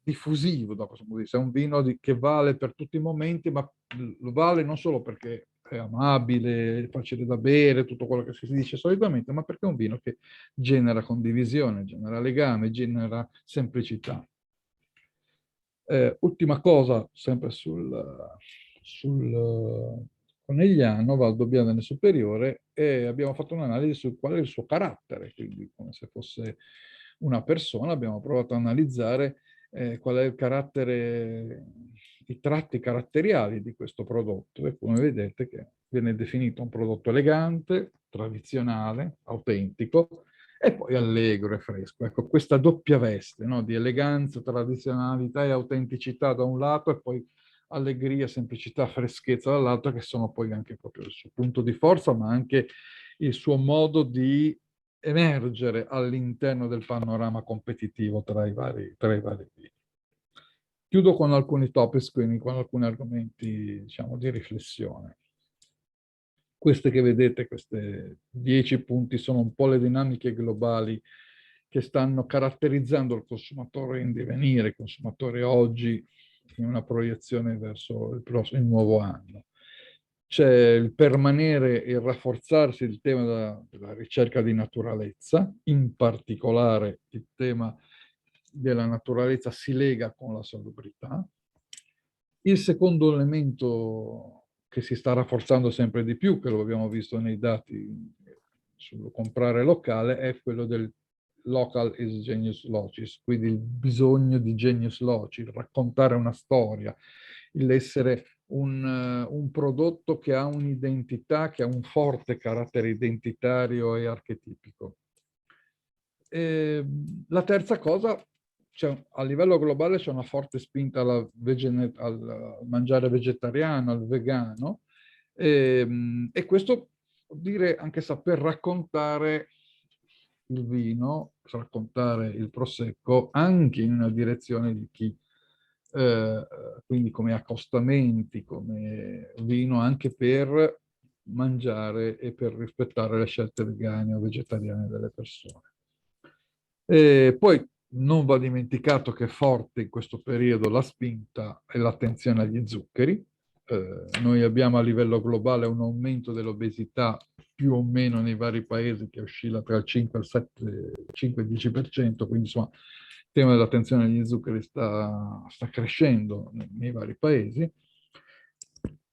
diffusivo, da questo punto di vista. È un vino che vale per tutti i momenti, ma lo vale non solo perché è amabile, è facile da bere, tutto quello che si dice solitamente, ma perché è un vino che genera condivisione, genera legame, genera semplicità. Ultima cosa, sempre sul Conegliano Valdobbiadene Superiore, abbiamo fatto un'analisi su qual è il suo carattere, quindi come se fosse una persona, abbiamo provato a analizzare qual è il carattere, i tratti caratteriali di questo prodotto, e come vedete che viene definito un prodotto elegante, tradizionale, autentico, e poi allegro e fresco. Ecco, questa doppia veste, no? Di eleganza, tradizionalità e autenticità da un lato, e poi allegria, semplicità, freschezza dall'altro, che sono poi anche proprio il suo punto di forza, ma anche il suo modo di emergere all'interno del panorama competitivo tra i vari vini. Chiudo con alcuni topics, quindi con alcuni argomenti, diciamo, di riflessione. Queste che vedete, queste 10 punti, sono un po' le dinamiche globali che stanno caratterizzando il consumatore in divenire, il consumatore oggi, in una proiezione verso il nuovo anno. C'è il permanere e il rafforzarsi del tema della ricerca di naturalezza, in particolare il tema della naturalezza si lega con la salubrità. Il secondo elemento che si sta rafforzando sempre di più, che lo abbiamo visto nei dati sul comprare locale, è quello del local is genius locis, quindi il bisogno di genius loci, il raccontare una storia, l'essere un prodotto che ha un'identità, che ha un forte carattere identitario e archetipico. La terza cosa, a livello globale c'è una forte spinta al mangiare vegetariano, al vegano, e questo vuol dire anche saper raccontare il vino, raccontare il prosecco anche in una direzione di chi, quindi come accostamenti, come vino anche per mangiare e per rispettare le scelte vegane o vegetariane delle persone. E poi non va dimenticato che è forte in questo periodo la spinta e l'attenzione agli zuccheri. Noi abbiamo a livello globale un aumento dell'obesità più o meno nei vari paesi che oscilla tra il 5 e il 7, 5 e il 10%, quindi insomma il tema dell'attenzione agli zuccheri sta crescendo nei vari paesi.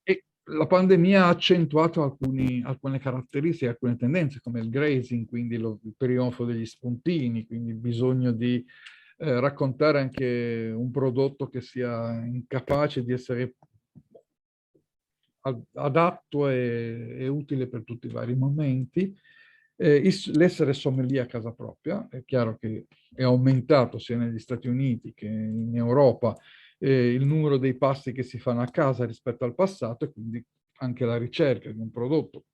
E la pandemia ha accentuato alcune caratteristiche, alcune tendenze, come il grazing, quindi il trionfo degli spuntini, quindi il bisogno di raccontare anche un prodotto che sia incapace di essere adatto e utile per tutti i vari momenti. L'essere sommelier a casa propria, è chiaro che è aumentato sia negli Stati Uniti che in Europa il numero dei pasti che si fanno a casa rispetto al passato, e quindi anche la ricerca di un prodotto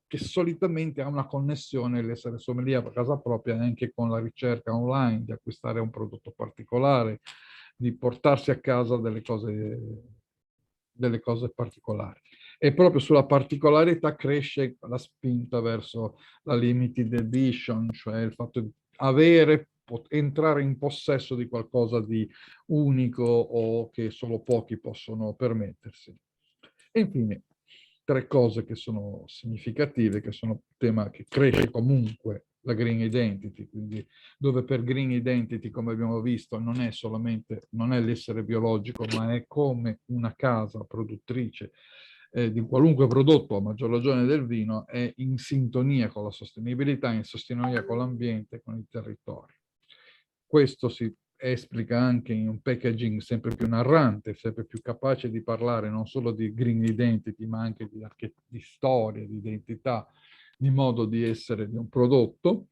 che solitamente ha una connessione, l'essere sommelier a casa propria, anche con la ricerca online, di acquistare un prodotto particolare, di portarsi a casa delle cose particolari. E proprio sulla particolarità cresce la spinta verso la limited edition, cioè il fatto di entrare in possesso di qualcosa di unico o che solo pochi possono permettersi. E infine, 3 cose che sono significative, che sono un tema che cresce comunque, la green identity, quindi dove per green identity, come abbiamo visto, non è l'essere biologico, ma è come una casa produttrice di qualunque prodotto, a maggior ragione del vino, è in sintonia con la sostenibilità, in sintonia con l'ambiente, con il territorio. Questo si esplica anche in un packaging sempre più narrante, sempre più capace di parlare non solo di green identity, ma anche di storia, di identità, di modo di essere di un prodotto.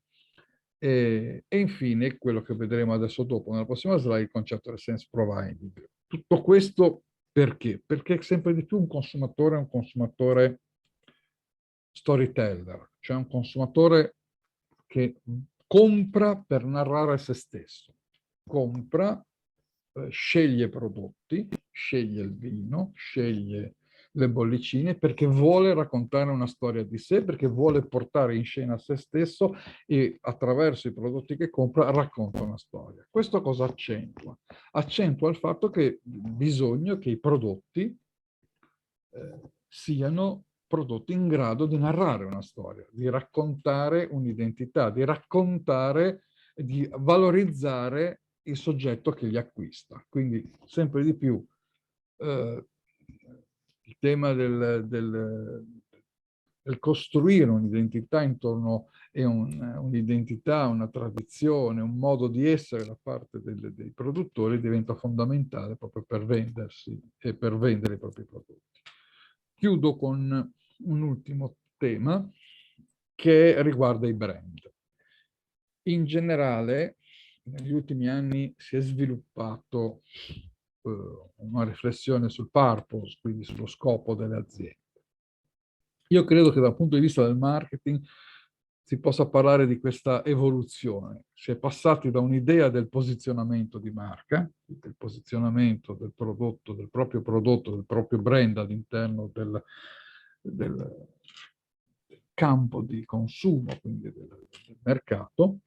E infine, quello che vedremo adesso dopo, nella prossima slide, il concetto del sense providing. Tutto questo perché? Perché sempre di più un consumatore è un consumatore storyteller, cioè un consumatore che compra per narrare se stesso. Compra, sceglie prodotti, sceglie il vino, sceglie le bollicine perché vuole raccontare una storia di sé, perché vuole portare in scena se stesso e attraverso i prodotti che compra racconta una storia. Questo cosa accentua? Accentua il fatto che bisogna che i prodotti siano prodotti in grado di narrare una storia, di raccontare un'identità, di raccontare, di valorizzare il soggetto che li acquista. Quindi sempre di più il tema del costruire un'identità intorno e un'identità, una tradizione, un modo di essere da parte dei produttori diventa fondamentale proprio per vendersi e per vendere i propri prodotti. Chiudo con un ultimo tema che riguarda i brand. In generale, negli ultimi anni si è sviluppato una riflessione sul purpose, quindi sullo scopo delle aziende. Io credo che dal punto di vista del marketing si possa parlare di questa evoluzione. Si è passati da un'idea del posizionamento di marca, del posizionamento del prodotto, del proprio brand all'interno del campo di consumo, quindi del mercato,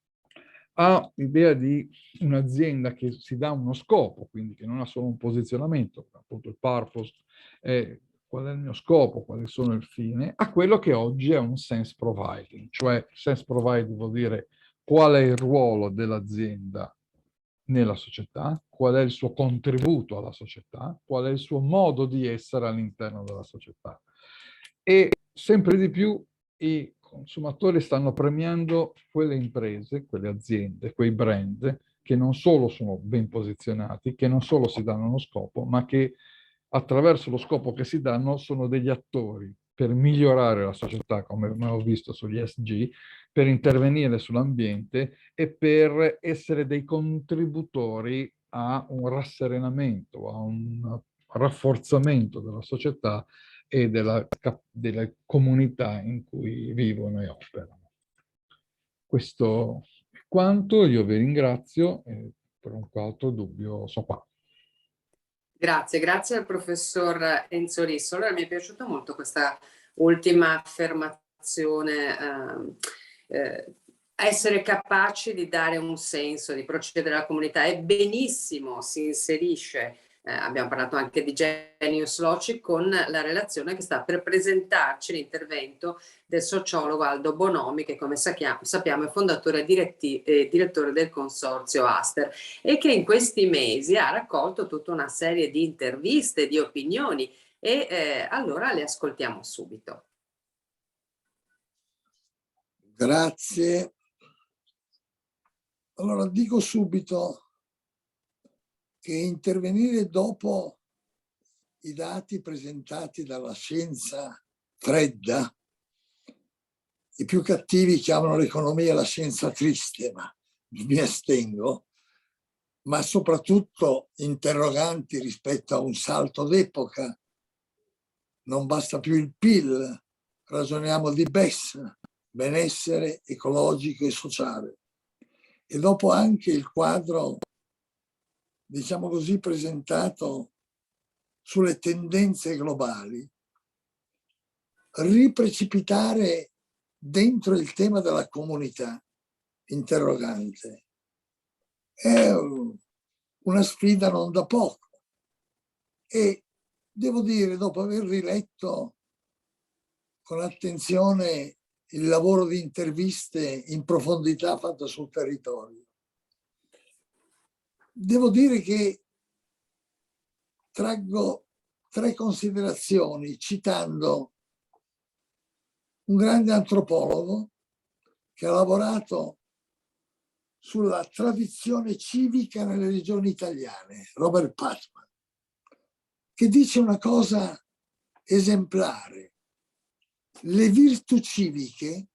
a l'idea di un'azienda che si dà uno scopo, quindi che non ha solo un posizionamento, appunto il purpose è qual è il mio scopo, quali sono il fine, a quello che oggi è un sense providing, cioè sense providing vuol dire qual è il ruolo dell'azienda nella società, qual è il suo contributo alla società, qual è il suo modo di essere all'interno della società. E sempre di più i consumatori stanno premiando quelle imprese, quelle aziende, quei brand che non solo sono ben posizionati, che non solo si danno uno scopo, ma che attraverso lo scopo che si danno sono degli attori per migliorare la società, come abbiamo visto sugli ESG, per intervenire sull'ambiente e per essere dei contributori a un rasserenamento, a un rafforzamento della società e delle comunità in cui vivono e operano. Questo è quanto, io vi ringrazio e per un qualche dubbio sono qua. Grazie al professor Enzo Risso. Allora, mi è piaciuta molto questa ultima affermazione, essere capaci di dare un senso, di procedere alla comunità, e benissimo si inserisce, abbiamo parlato anche di Genius Loci, con la relazione che sta per presentarci l'intervento del sociologo Aldo Bonomi, che come sappiamo è fondatore e direttore del consorzio Aster, e che in questi mesi ha raccolto tutta una serie di interviste, di opinioni, e allora le ascoltiamo subito. Grazie. Allora dico subito che intervenire dopo i dati presentati dalla scienza fredda, i più cattivi chiamano l'economia la scienza triste, ma mi astengo, ma soprattutto interroganti rispetto a un salto d'epoca. Non basta più il PIL, ragioniamo di BES, benessere ecologico e sociale. E dopo anche il quadro, diciamo così, presentato sulle tendenze globali, riprecipitare dentro il tema della comunità interrogante è una sfida non da poco. E devo dire, dopo aver riletto con attenzione il lavoro di interviste in profondità fatto sul territorio, devo dire che traggo 3 considerazioni citando un grande antropologo che ha lavorato sulla tradizione civica nelle regioni italiane, Robert Putnam, che dice una cosa esemplare. Le virtù civiche,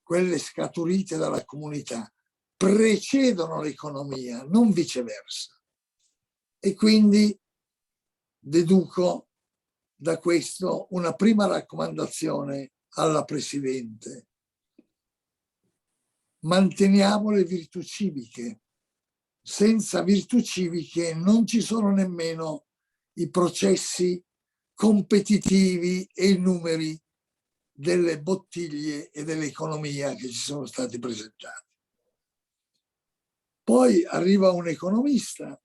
quelle scaturite dalla comunità, precedono l'economia, non viceversa. E quindi deduco da questo una prima raccomandazione alla Presidente. Manteniamo le virtù civiche. Senza virtù civiche non ci sono nemmeno i processi competitivi e i numeri delle bottiglie e dell'economia che ci sono stati presentati. Poi arriva un economista,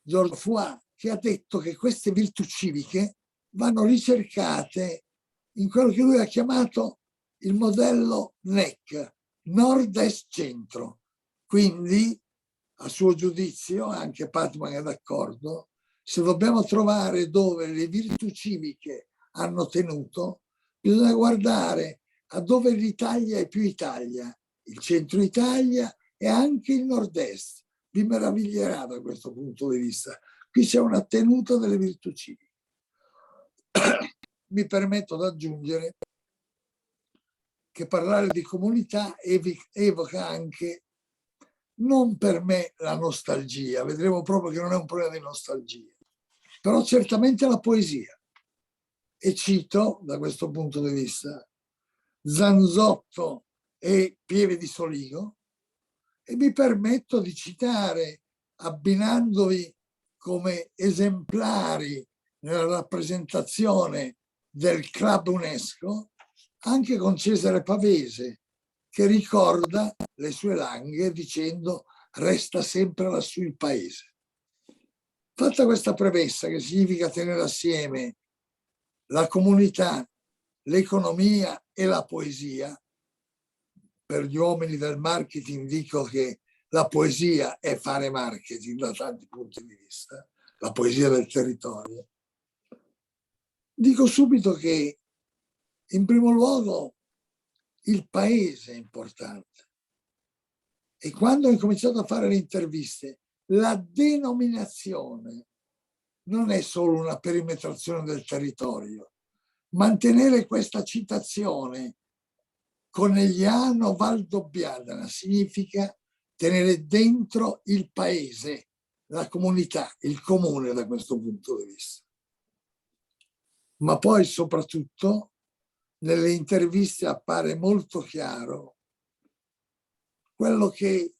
George Foix, che ha detto che queste virtù civiche vanno ricercate in quello che lui ha chiamato il modello NEC, nord-est-centro. Quindi, a suo giudizio, anche Putnam è d'accordo, se dobbiamo trovare dove le virtù civiche hanno tenuto, bisogna guardare a dove l'Italia è più Italia, il centro Italia e anche il nord-est. Vi meraviglierà da questo punto di vista. Qui c'è una tenuta delle virtù civiche. Mi permetto di aggiungere che parlare di comunità evoca anche, non per me la nostalgia, vedremo proprio che non è un problema di nostalgia, però certamente la poesia. E cito, da questo punto di vista, Zanzotto e Pieve di Soligo, e mi permetto di citare, abbinandovi come esemplari nella rappresentazione del Club UNESCO, anche con Cesare Pavese, che ricorda le sue langhe dicendo resta sempre lassù il paese. Fatta questa premessa, che significa tenere assieme la comunità, l'economia e la poesia, per gli uomini del marketing dico che la poesia è fare marketing da tanti punti di vista, la poesia del territorio. Dico subito che in primo luogo il paese è importante. E quando ho incominciato a fare le interviste, la denominazione non è solo una perimetrazione del territorio. Mantenere questa citazione Conegliano Valdobbiadene significa tenere dentro il paese, la comunità, il comune da questo punto di vista. Ma poi soprattutto nelle interviste appare molto chiaro quello che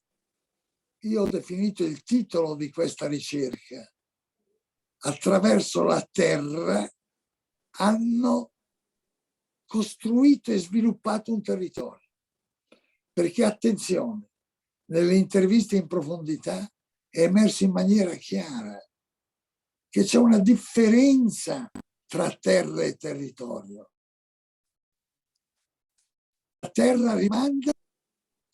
io ho definito il titolo di questa ricerca, attraverso la terra hanno costruito e sviluppato un territorio. Perché, attenzione, nelle interviste in profondità è emerso in maniera chiara che c'è una differenza tra terra e territorio. La terra rimanda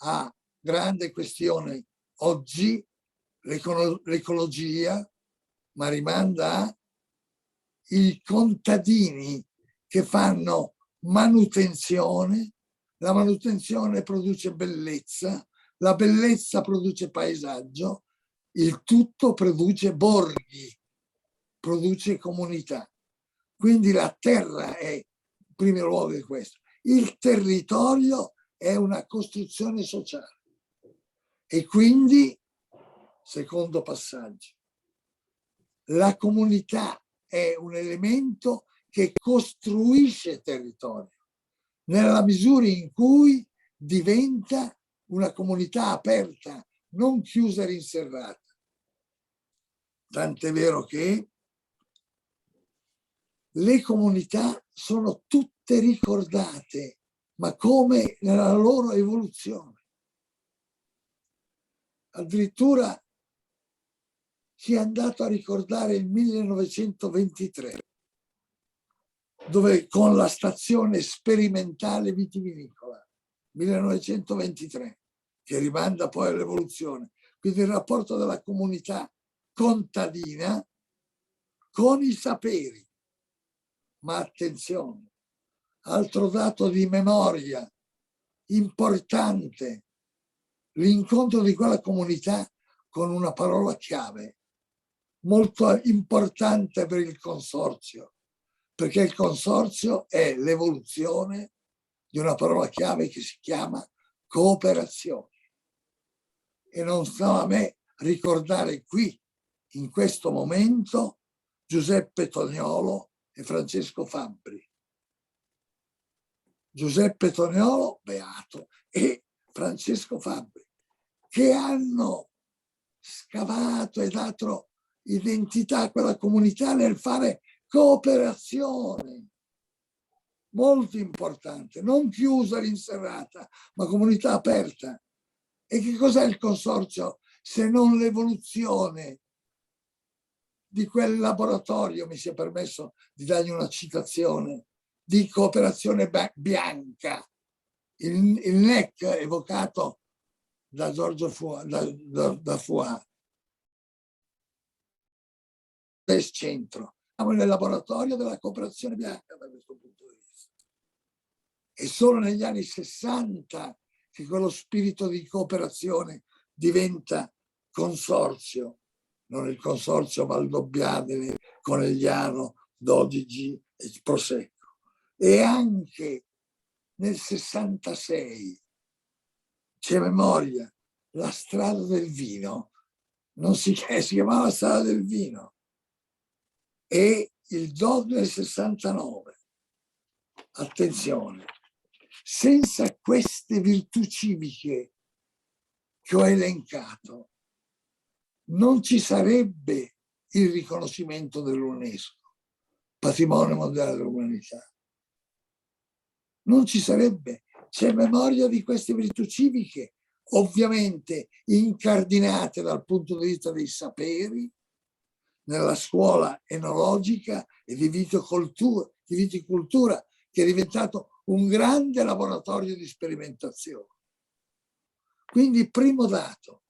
a grande questione oggi l'ecologia, ma rimanda ai contadini che fanno manutenzione, la manutenzione produce bellezza, la bellezza produce paesaggio, il tutto produce borghi, produce comunità. Quindi la terra è, in primo luogo, questo. Il territorio è una costruzione sociale. E quindi, secondo passaggio, la comunità è un elemento che costruisce territorio, nella misura in cui diventa una comunità aperta, non chiusa e rinserrata. Tant'è vero che le comunità sono tutte ricordate, ma come nella loro evoluzione. Addirittura si è andato a ricordare il 1923, dove con la stazione sperimentale vitivinicola, 1923, che rimanda poi all'evoluzione, quindi il rapporto della comunità contadina con i saperi. Ma attenzione, altro dato di memoria importante, l'incontro di quella comunità con una parola chiave molto importante per il consorzio, perché il consorzio è l'evoluzione di una parola chiave che si chiama cooperazione. E non sta a me ricordare qui, in questo momento, Giuseppe Toniolo e Francesco Fabbri. Giuseppe Toniolo, beato, e Francesco Fabbri, che hanno scavato e dato identità a quella comunità nel fare cooperazione. Molto importante, non chiusa, rinserrata, ma comunità aperta. E che cos'è il consorzio se non l'evoluzione di quel laboratorio, mi sia permesso di dargli una citazione, di cooperazione bianca, il NEC evocato da Giorgio Fouad, da Fouad. Del centro. Siamo nel laboratorio della cooperazione bianca da questo punto di vista. È solo negli anni 60 che quello spirito di cooperazione diventa consorzio, non il consorzio Valdobbiadene, Conegliano, Dodigi e Prosecco. E anche nel 66 c'è memoria, la strada del vino, non si chiamava strada del vino, e il DOC del 69. Attenzione, senza queste virtù civiche che ho elencato, non ci sarebbe il riconoscimento dell'UNESCO, patrimonio mondiale dell'umanità. Non ci sarebbe. C'è memoria di queste virtù civiche, ovviamente incardinate dal punto di vista dei saperi, nella scuola enologica e di viticoltura, che è diventato un grande laboratorio di sperimentazione. Quindi, primo dato,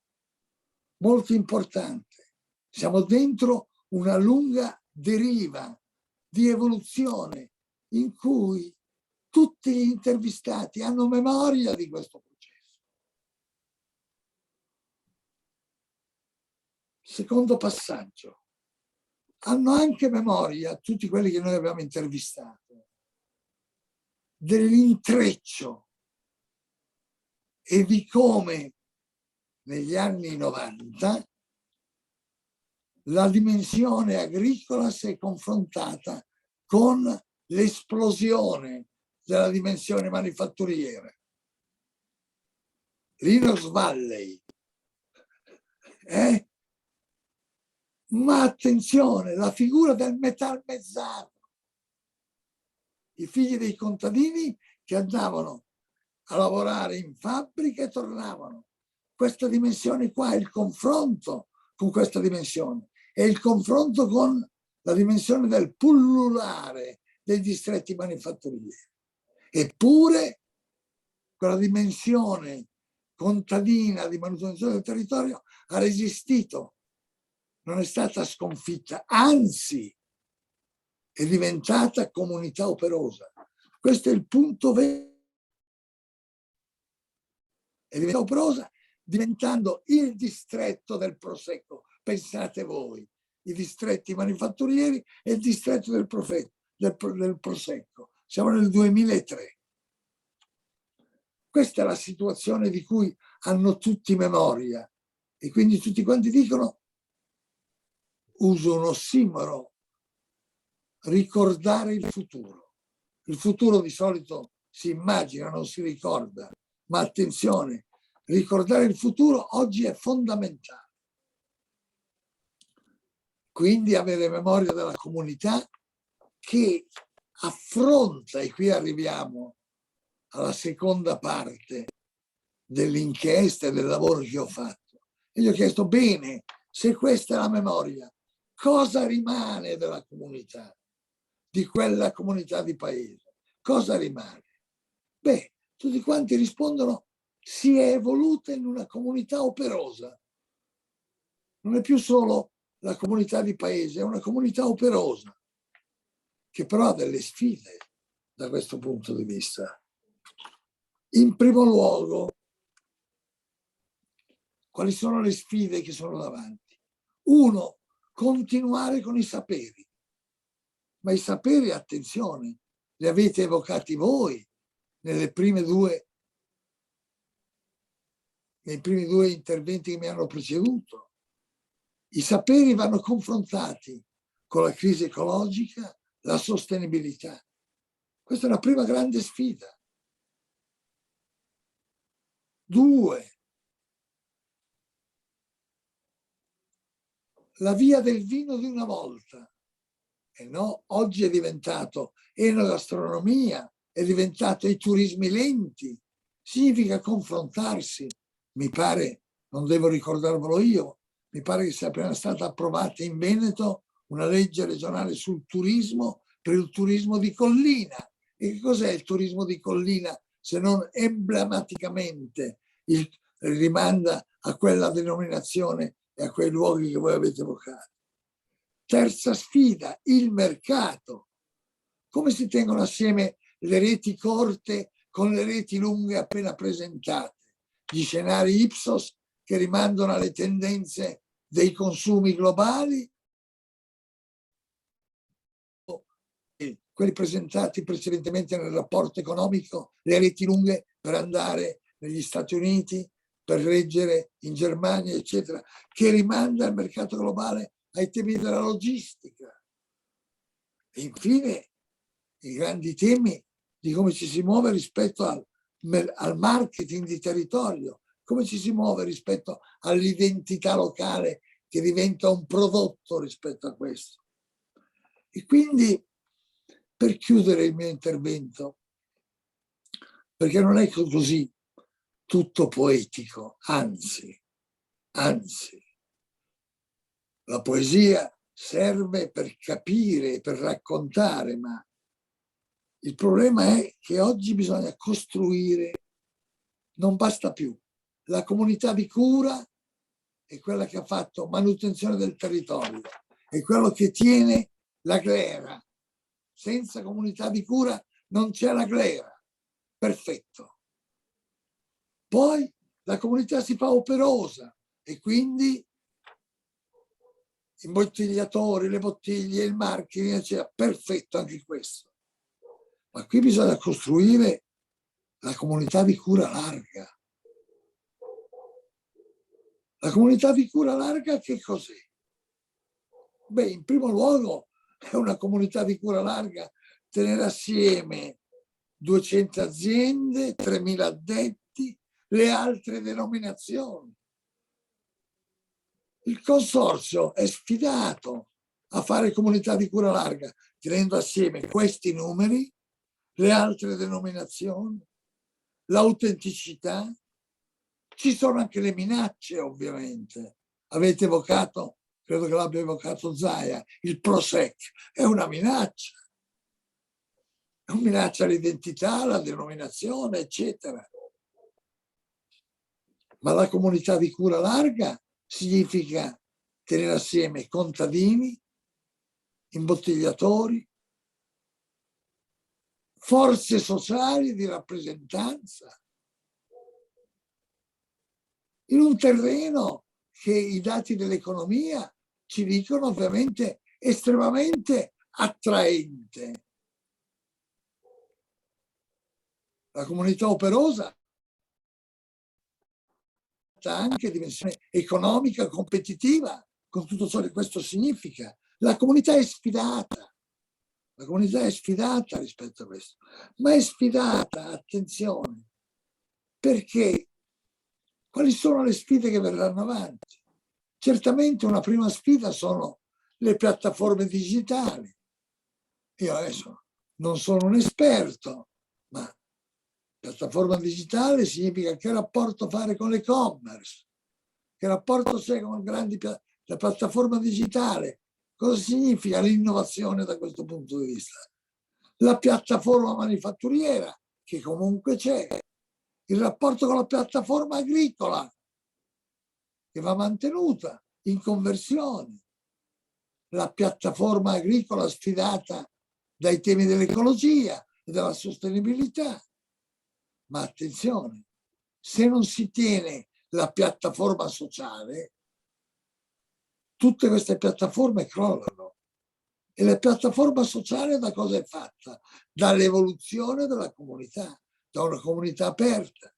molto importante, siamo dentro una lunga deriva di evoluzione in cui tutti gli intervistati hanno memoria di questo processo. Secondo passaggio, hanno anche memoria, tutti quelli che noi abbiamo intervistato, dell'intreccio e di come negli anni 90 la dimensione agricola si è confrontata con l'esplosione della dimensione manifatturiera. L'Inox Valley Ma attenzione, la figura del metalmezzato, i figli dei contadini che andavano a lavorare in fabbrica e tornavano. Questa dimensione qua è il confronto con questa dimensione, è il confronto con la dimensione del pullulare dei distretti manifatturieri. Eppure quella dimensione contadina di manutenzione del territorio ha resistito, non è stata sconfitta, anzi è diventata comunità operosa. Questo è il punto vero. È diventata operosa diventando il distretto del Prosecco. Pensate voi, i distretti manifatturieri e il distretto del Prosecco. Siamo nel 2003. Questa è la situazione di cui hanno tutti memoria e quindi tutti quanti dicono, uso un ossimoro, ricordare il futuro. Il futuro di solito si immagina, non si ricorda, ma attenzione, ricordare il futuro oggi è fondamentale. Quindi avere memoria della comunità che affronta, e qui arriviamo alla seconda parte dell'inchiesta e del lavoro che ho fatto. E gli ho chiesto, bene, se questa è la memoria, cosa rimane della comunità, di quella comunità di paese? Cosa rimane? Beh, tutti quanti rispondono, si è evoluta in una comunità operosa. Non è più solo la comunità di paese, è una comunità operosa, che però ha delle sfide da questo punto di vista. In primo luogo, quali sono le sfide che sono davanti? Uno, continuare con i saperi. Ma i saperi, attenzione, li avete evocati voi nei primi due interventi che mi hanno preceduto. I saperi vanno confrontati con la crisi ecologica, la sostenibilità. Questa è una prima grande sfida. Due, la via del vino di una volta. E no, oggi è diventato enogastronomia, è diventato i turismi lenti. Significa confrontarsi. Mi pare, non devo ricordarvelo io, mi pare che sia appena stata approvata in Veneto una legge regionale sul turismo per il turismo di collina. E che cos'è il turismo di collina se non emblematicamente rimanda a quella denominazione e a quei luoghi che voi avete evocato? Terza sfida, il mercato. Come si tengono assieme le reti corte con le reti lunghe appena presentate? Gli scenari Ipsos che rimandano alle tendenze dei consumi globali, quelli presentati precedentemente nel rapporto economico, le reti lunghe per andare negli Stati Uniti, per reggere in Germania, eccetera, che rimanda al mercato globale ai temi della logistica. E infine i grandi temi di come ci si muove rispetto al marketing di territorio, come ci si muove rispetto all'identità locale che diventa un prodotto rispetto a questo. E quindi, per chiudere il mio intervento, perché non è così tutto poetico, anzi, la poesia serve per capire, per raccontare, ma il problema è che oggi bisogna costruire, non basta più. La comunità di cura è quella che ha fatto manutenzione del territorio, è quello che tiene la glera. Senza comunità di cura non c'è la glera. Perfetto. Poi la comunità si fa operosa e quindi i imbottigliatori, le bottiglie, il marketing, eccetera. Perfetto anche questo. Ma qui bisogna costruire la comunità di cura larga. La comunità di cura larga che cos'è? Beh, in primo luogo è una comunità di cura larga tenere assieme 200 aziende, 3.000 addetti, le altre denominazioni. Il consorzio è sfidato a fare comunità di cura larga, tenendo assieme questi numeri, le altre denominazioni, l'autenticità. Ci sono anche le minacce, ovviamente. Avete evocato, credo che l'abbia evocato Zaia, il Prosec. È una minaccia. È una minaccia all'identità, alla denominazione, eccetera. Ma la comunità di cura larga significa tenere assieme contadini, imbottigliatori, forze sociali di rappresentanza, in un terreno che i dati dell'economia ci dicono ovviamente estremamente attraente. La comunità operosa ha anche dimensione economica, competitiva, con tutto ciò che questo significa. La comunità è sfidata. La comunità è sfidata rispetto a questo, ma è sfidata, attenzione, perché quali sono le sfide che verranno avanti? Certamente una prima sfida sono le piattaforme digitali. Io adesso non sono un esperto, ma piattaforma digitale significa che rapporto fare con l'e-commerce, che rapporto c'è con la piattaforma digitale. Cosa significa l'innovazione da questo punto di vista? La piattaforma manifatturiera, che comunque c'è, il rapporto con la piattaforma agricola, che va mantenuta in conversione, la piattaforma agricola sfidata dai temi dell'ecologia e della sostenibilità. Ma attenzione, se non si tiene la piattaforma sociale, tutte queste piattaforme crollano. E la piattaforma sociale da cosa è fatta? Dall'evoluzione della comunità, da una comunità aperta,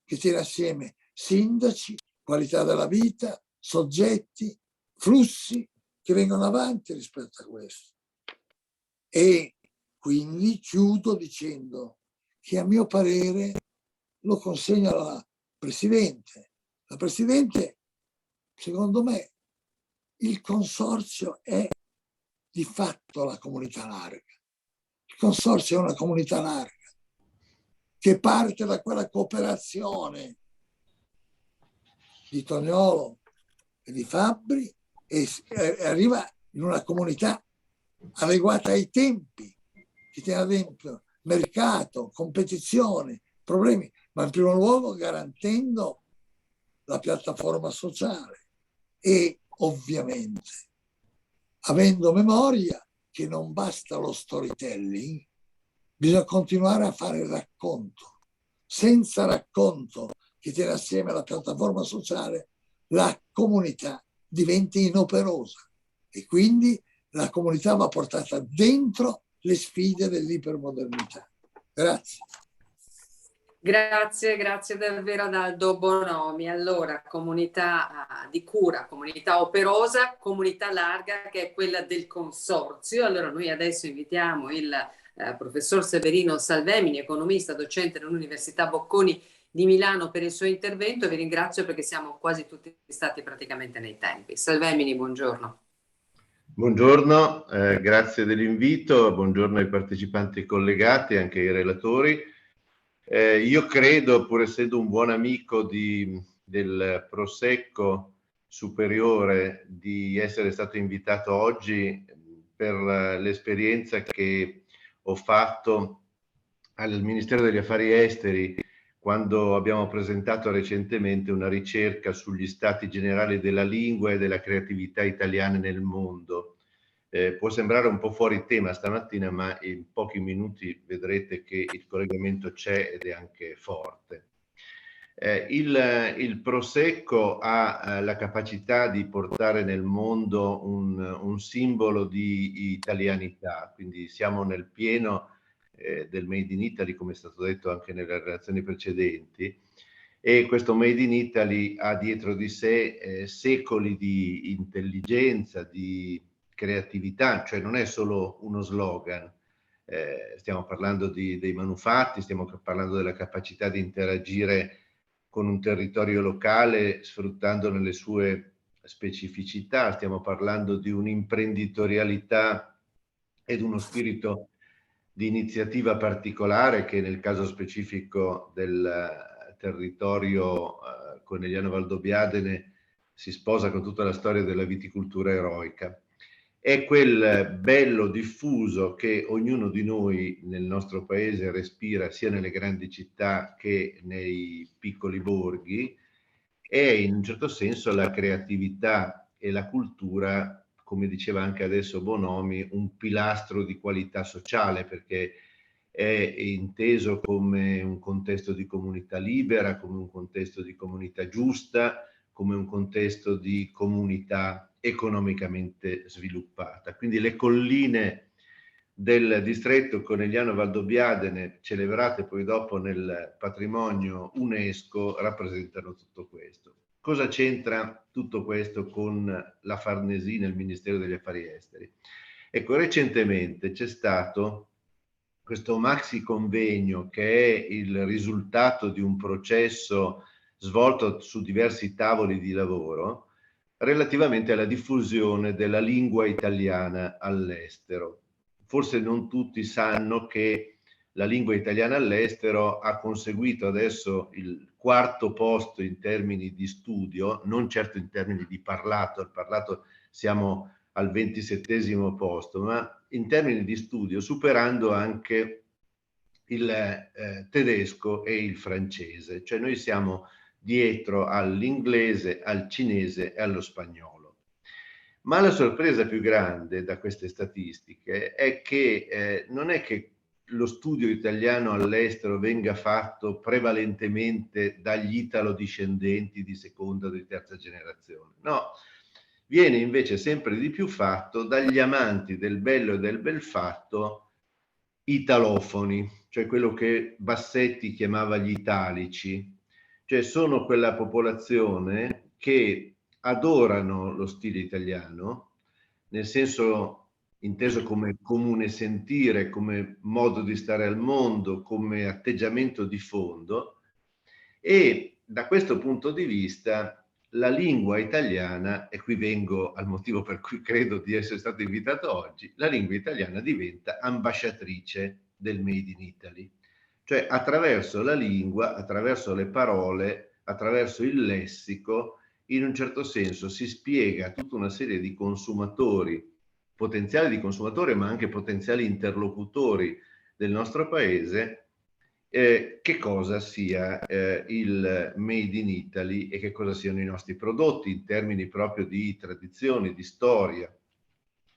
che tiene assieme sindaci, qualità della vita, soggetti, flussi che vengono avanti rispetto a questo. E quindi chiudo dicendo che a mio parere lo consegna alla Presidente. La Presidente, secondo me, il consorzio è di fatto la comunità larga. Il consorzio è una comunità larga che parte da quella cooperazione di Toniolo e di Fabbri e arriva in una comunità adeguata ai tempi, che tiene ad esempio mercato, competizione, problemi, ma in primo luogo garantendo la piattaforma sociale e ovviamente avendo memoria che non basta lo storytelling, bisogna continuare a fare il racconto. Senza racconto che tiene assieme la piattaforma sociale, la comunità diventa inoperosa e quindi la comunità va portata dentro le sfide dell'ipermodernità. Grazie. Grazie davvero ad Aldo Bonomi. Allora, comunità di cura, comunità operosa, comunità larga che è quella del consorzio. Allora noi adesso invitiamo il professor Severino Salvemini, economista, docente dell'Università Bocconi di Milano per il suo intervento. Vi ringrazio perché siamo quasi tutti stati praticamente nei tempi. Salvemini, buongiorno. Buongiorno, grazie dell'invito, buongiorno ai partecipanti collegati, anche ai relatori. Io credo, pur essendo un buon amico del Prosecco Superiore, di essere stato invitato oggi per l'esperienza che ho fatto al Ministero degli Affari Esteri quando abbiamo presentato recentemente una ricerca sugli stati generali della lingua e della creatività italiane nel mondo. Può sembrare un po' fuori tema stamattina, ma in pochi minuti vedrete che il collegamento c'è ed è anche forte. Il Prosecco ha la capacità di portare nel mondo un simbolo di italianità, quindi siamo nel pieno del Made in Italy, come è stato detto anche nelle relazioni precedenti, e questo Made in Italy ha dietro di sé secoli di intelligenza, di creatività, cioè non è solo uno slogan, stiamo parlando dei manufatti, stiamo parlando della capacità di interagire con un territorio locale sfruttandone le sue specificità, stiamo parlando di un'imprenditorialità ed uno spirito di iniziativa particolare che nel caso specifico del territorio Conegliano Valdobbiadene si sposa con tutta la storia della viticoltura eroica. È quel bello diffuso che ognuno di noi nel nostro paese respira sia nelle grandi città che nei piccoli borghi, e in un certo senso la creatività e la cultura, come diceva anche adesso Bonomi, un pilastro di qualità sociale, perché è inteso come un contesto di comunità libera, come un contesto di comunità giusta, come un contesto di comunità economicamente sviluppata. Quindi le colline del distretto Conegliano Valdobbiadene, celebrate poi dopo nel patrimonio UNESCO, rappresentano tutto questo. Cosa c'entra tutto questo con la Farnesina e il Ministero degli Affari Esteri? Ecco, recentemente c'è stato questo maxi convegno che è il risultato di un processo svolto su diversi tavoli di lavoro relativamente alla diffusione della lingua italiana all'estero. Forse non tutti sanno che la lingua italiana all'estero ha conseguito adesso il 4º posto in termini di studio, non certo in termini di parlato, al parlato siamo al 27° posto, ma in termini di studio, superando anche il tedesco e il francese. Cioè noi siamo dietro all'inglese, al cinese e allo spagnolo. Ma la sorpresa più grande da queste statistiche è che non è che lo studio italiano all'estero venga fatto prevalentemente dagli italo-discendenti di seconda o di terza generazione. No, viene invece sempre di più fatto dagli amanti del bello e del bel fatto italofoni, cioè quello che Bassetti chiamava gli italici, cioè sono quella popolazione che adorano lo stile italiano, nel senso inteso come comune sentire, come modo di stare al mondo, come atteggiamento di fondo, e da questo punto di vista la lingua italiana, e qui vengo al motivo per cui credo di essere stato invitato oggi, la lingua italiana diventa ambasciatrice del Made in Italy. Cioè attraverso la lingua, attraverso le parole, attraverso il lessico, in un certo senso si spiega a tutta una serie di consumatori, potenziali di consumatori, ma anche potenziali interlocutori del nostro paese, che cosa sia il Made in Italy e che cosa siano i nostri prodotti in termini proprio di tradizioni, di storia.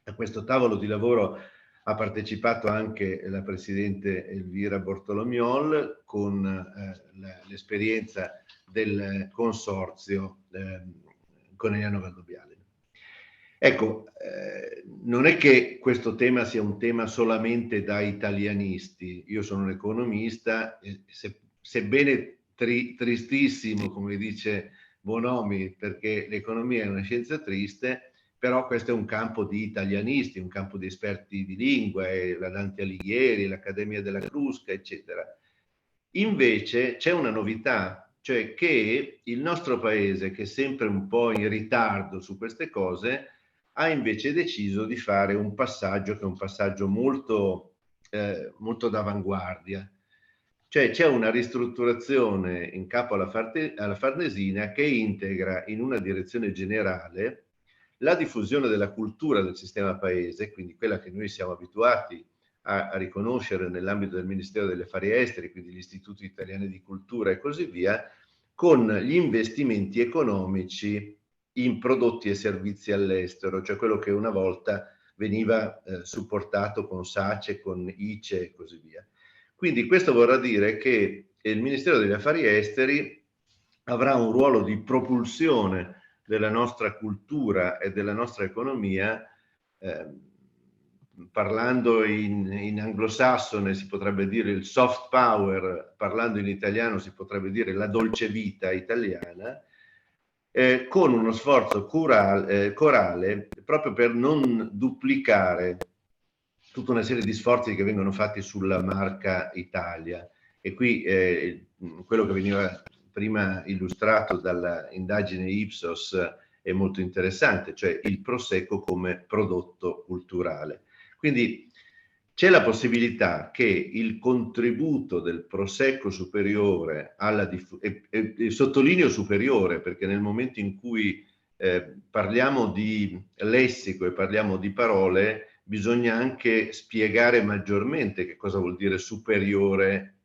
A questo tavolo di lavoro ha partecipato anche la Presidente Elvira Bortolomiol con l'esperienza del consorzio Conegliano Valdobbiadene. Ecco, non è che questo tema sia un tema solamente da italianisti. Io sono un economista, sebbene tristissimo, come dice Bonomi, perché l'economia è una scienza triste, però questo è un campo di italianisti, un campo di esperti di lingua, la Dante Alighieri, l'Accademia della Crusca, eccetera. Invece c'è una novità, cioè che il nostro paese, che è sempre un po' in ritardo su queste cose, ha invece deciso di fare un passaggio che è un passaggio molto d'avanguardia. Cioè c'è una ristrutturazione in capo alla Farnesina che integra in una direzione generale la diffusione della cultura del sistema paese, quindi quella che noi siamo abituati a riconoscere nell'ambito del Ministero degli Affari Esteri, quindi gli istituti italiani di cultura e così via, con gli investimenti economici in prodotti e servizi all'estero, cioè quello che una volta veniva supportato con SACE, con ICE e così via. Quindi questo vorrà dire che il Ministero degli Affari Esteri avrà un ruolo di propulsione della nostra cultura e della nostra economia, parlando in anglosassone si potrebbe dire il soft power, parlando in italiano si potrebbe dire la dolce vita italiana, con uno sforzo corale proprio per non duplicare tutta una serie di sforzi che vengono fatti sulla marca Italia. E qui quello che veniva prima illustrato dalla indagine Ipsos è molto interessante, cioè il Prosecco come prodotto culturale. Quindi c'è la possibilità che il contributo del Prosecco superiore alla e sottolineo superiore, perché nel momento in cui parliamo di lessico e parliamo di parole, bisogna anche spiegare maggiormente che cosa vuol dire superiore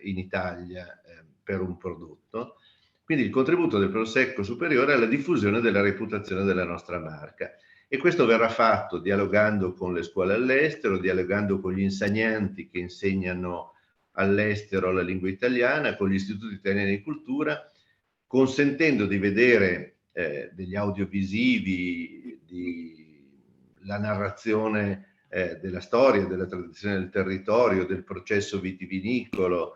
in Italia per un prodotto. Quindi il contributo del Prosecco superiore alla diffusione della reputazione della nostra marca. E questo verrà fatto dialogando con le scuole all'estero, dialogando con gli insegnanti che insegnano all'estero la lingua italiana, con gli istituti italiani di cultura, consentendo di vedere degli audiovisivi, la narrazione della storia, della tradizione del territorio, del processo vitivinicolo,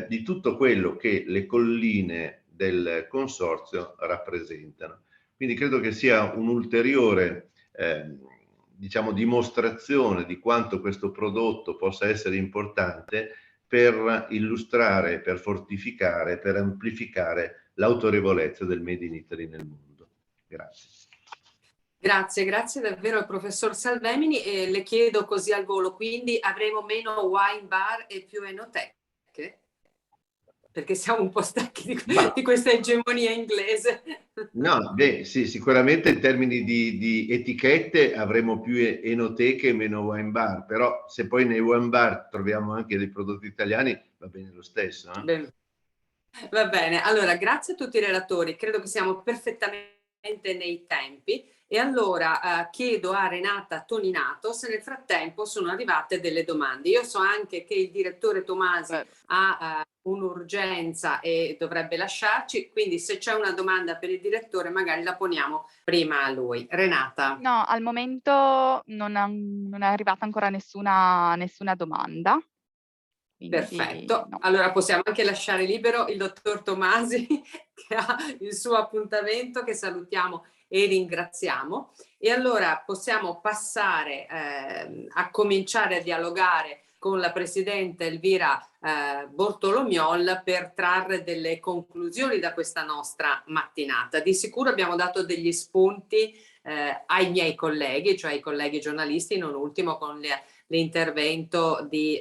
di tutto quello che le colline del consorzio rappresentano. Quindi credo che sia un'ulteriore diciamo, dimostrazione di quanto questo prodotto possa essere importante per illustrare, per fortificare, per amplificare l'autorevolezza del Made in Italy nel mondo. Grazie. Grazie davvero al professor Salvemini, e le chiedo così al volo, quindi avremo meno wine bar e più enoteche? Perché siamo un po' stanchi di questa egemonia inglese. No, beh, sì, sicuramente in termini di etichette avremo più enoteche e meno wine bar, però se poi nei wine bar troviamo anche dei prodotti italiani va bene lo stesso. Va bene, allora grazie a tutti i relatori, credo che siamo perfettamente nei tempi, e allora chiedo a Renata Toninato se nel frattempo sono arrivate delle domande. Io so anche che il direttore Tomasi ha un'urgenza e dovrebbe lasciarci, quindi se c'è una domanda per il direttore magari la poniamo prima a lui. Renata. No, al momento non è arrivata ancora nessuna domanda. Quindi, perfetto, no. Allora possiamo anche lasciare libero il dottor Tomasi che ha il suo appuntamento, che salutiamo e ringraziamo, e allora possiamo passare a cominciare a dialogare con la Presidente Elvira Bortolomiol per trarre delle conclusioni da questa nostra mattinata. Di sicuro abbiamo dato degli spunti ai miei colleghi, cioè ai colleghi giornalisti, non ultimo con l'intervento di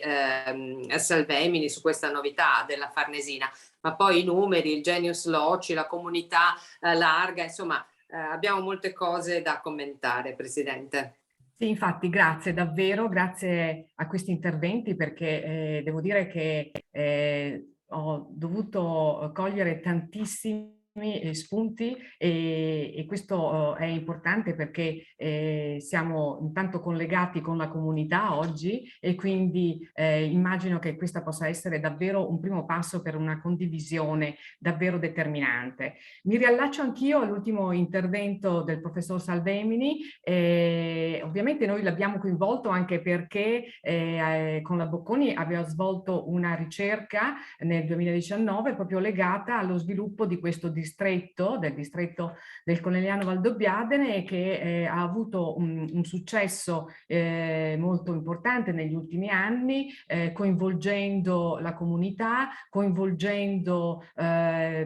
Salvemini su questa novità della Farnesina, ma poi i numeri, il genius loci, la comunità larga, insomma abbiamo molte cose da commentare, Presidente. Sì, infatti, grazie davvero, grazie a questi interventi, perché devo dire che ho dovuto cogliere tantissimi spunti e questo è importante perché siamo intanto collegati con la comunità oggi, e quindi immagino che questa possa essere davvero un primo passo per una condivisione davvero determinante. Mi riallaccio anch'io all'ultimo intervento del professor Salvemini. Ovviamente noi l'abbiamo coinvolto anche perché con la Bocconi abbiamo svolto una ricerca nel 2019 proprio legata allo sviluppo di questo distretto del Conegliano Valdobbiadene, che ha avuto un successo molto importante negli ultimi anni, coinvolgendo la comunità, coinvolgendo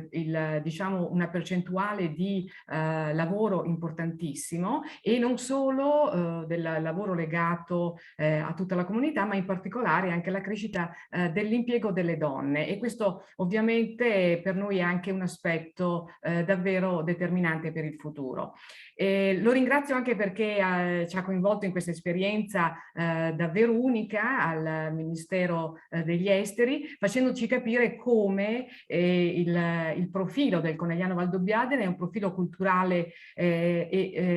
diciamo una percentuale di lavoro importantissimo, e non solo del lavoro legato a tutta la comunità, ma in particolare anche alla crescita dell'impiego delle donne, e questo ovviamente per noi è anche un aspetto davvero determinante per il futuro. Lo ringrazio anche perché ci ha coinvolto in questa esperienza davvero unica al Ministero degli Esteri, facendoci capire come il profilo del Conegliano Valdobbiadene è un profilo culturale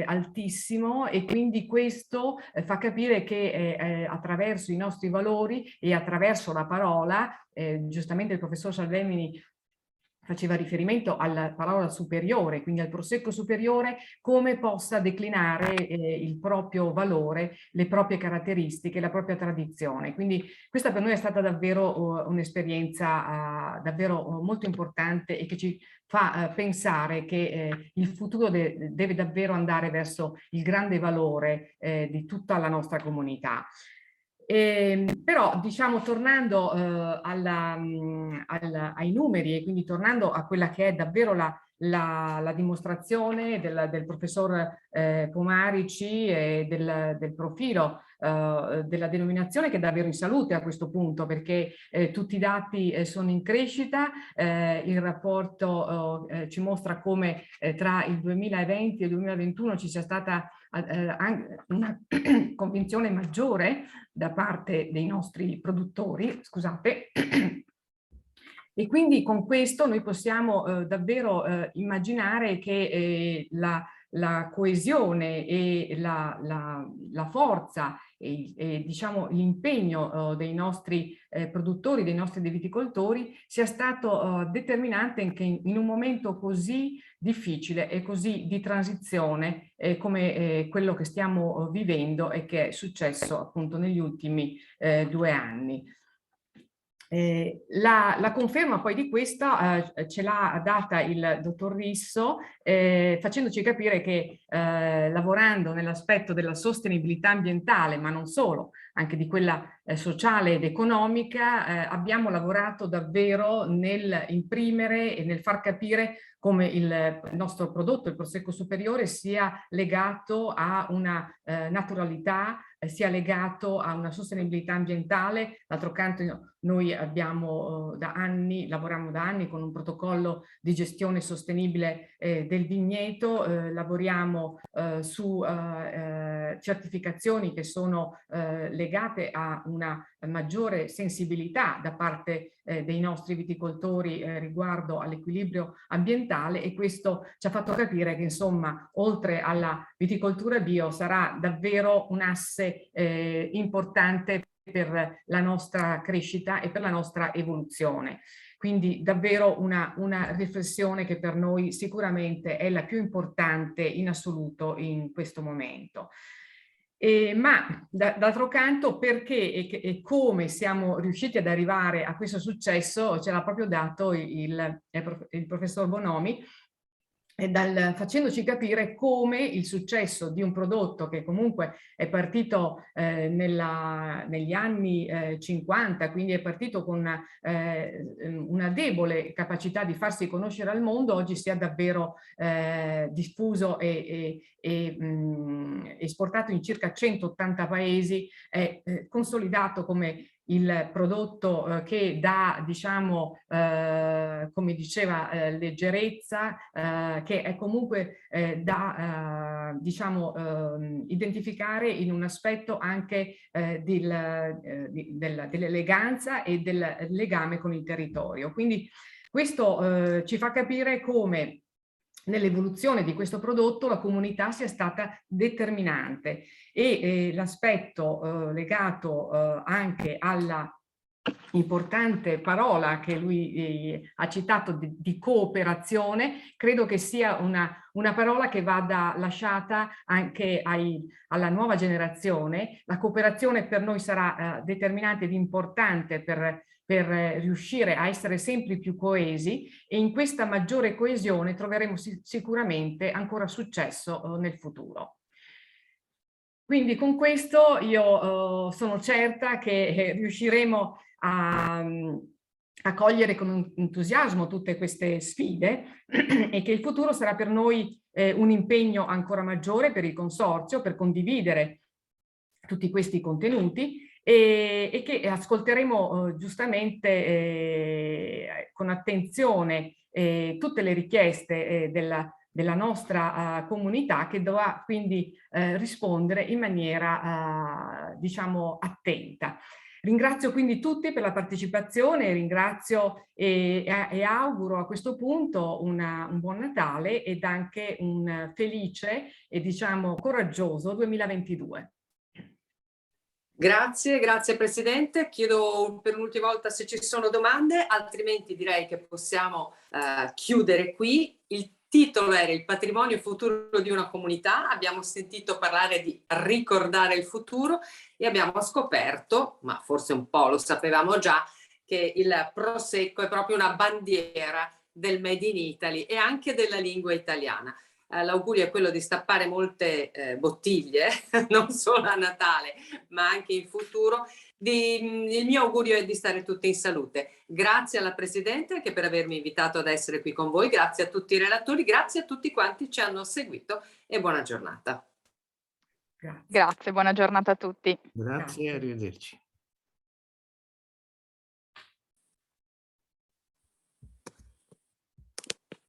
altissimo, e quindi questo fa capire che attraverso i nostri valori e attraverso la parola, giustamente il professor Salvemini faceva riferimento alla parola superiore, quindi al prosecco superiore, come possa declinare il proprio valore, le proprie caratteristiche, la propria tradizione. Quindi questa per noi è stata davvero un'esperienza davvero molto importante, e che ci fa pensare che il futuro deve davvero andare verso il grande valore di tutta la nostra comunità. Però diciamo, tornando ai numeri, e quindi tornando a quella che è davvero la la dimostrazione del professor Pomarici e del profilo della denominazione, che è davvero in salute a questo punto, perché tutti i dati sono in crescita, il rapporto ci mostra come tra il 2020 e il 2021 ci sia stata una convinzione maggiore da parte dei nostri produttori, scusate. E quindi con questo noi possiamo davvero immaginare che la coesione e la forza e diciamo l'impegno dei nostri produttori, dei nostri viticoltori sia stato determinante anche in un momento così difficile e così di transizione come quello che stiamo vivendo e che è successo appunto negli ultimi 2 anni. La conferma poi di questa ce l'ha data il dottor Risso, facendoci capire che lavorando nell'aspetto della sostenibilità ambientale, ma non solo, anche di quella sociale ed economica, abbiamo lavorato davvero nel imprimere e nel far capire come il nostro prodotto, il Prosecco Superiore, sia legato a una naturalità, sia legato a una sostenibilità ambientale. D'altro canto noi abbiamo lavoriamo da anni con un protocollo di gestione sostenibile del vigneto, lavoriamo su certificazioni che sono legate a una maggiore sensibilità da parte dei nostri viticoltori riguardo all'equilibrio ambientale, e questo ci ha fatto capire che insomma oltre alla viticoltura bio sarà davvero un asse importante per la nostra crescita e per la nostra evoluzione. Quindi davvero una riflessione che per noi sicuramente è la più importante in assoluto in questo momento. Ma d'altro canto, perché e come siamo riusciti ad arrivare a questo successo ce l'ha proprio dato il professor Bonomi, facendoci capire come il successo di un prodotto che comunque è partito negli anni 50, quindi è partito con una debole capacità di farsi conoscere al mondo, oggi sia davvero diffuso e esportato in circa 180 paesi, è consolidato come il prodotto che dà, diciamo, come diceva, leggerezza, che è comunque da, diciamo, identificare in un aspetto anche dell'eleganza e del legame con il territorio. Quindi questo ci fa capire come nell'evoluzione di questo prodotto la comunità sia stata determinante, e l'aspetto legato anche alla importante parola che lui ha citato di cooperazione, credo che sia una parola che vada lasciata anche alla nuova generazione. La cooperazione per noi sarà determinante ed importante per riuscire a essere sempre più coesi, e in questa maggiore coesione troveremo sicuramente ancora successo nel futuro. Quindi con questo io sono certa che riusciremo a cogliere con entusiasmo tutte queste sfide e che il futuro sarà per noi un impegno ancora maggiore per il consorzio, per condividere tutti questi contenuti, e che ascolteremo giustamente con attenzione tutte le richieste della nostra comunità, che dovrà quindi rispondere in maniera diciamo attenta. Ringrazio quindi tutti per la partecipazione, ringrazio e auguro a questo punto un buon Natale ed anche un felice e diciamo coraggioso 2022. Grazie Presidente. Chiedo per un'ultima volta se ci sono domande, altrimenti direi che possiamo chiudere qui. Il titolo era Il patrimonio futuro di una comunità. Abbiamo sentito parlare di ricordare il futuro e abbiamo scoperto, ma forse un po' lo sapevamo già, che il Prosecco è proprio una bandiera del Made in Italy e anche della lingua italiana. L'augurio è quello di stappare molte bottiglie, non solo a Natale, ma anche in futuro, il mio augurio è di stare tutti in salute. Grazie alla Presidente anche per avermi invitato ad essere qui con voi, grazie a tutti i relatori, grazie a tutti quanti ci hanno seguito e buona giornata. Grazie. Grazie, buona giornata a tutti. Grazie, arrivederci.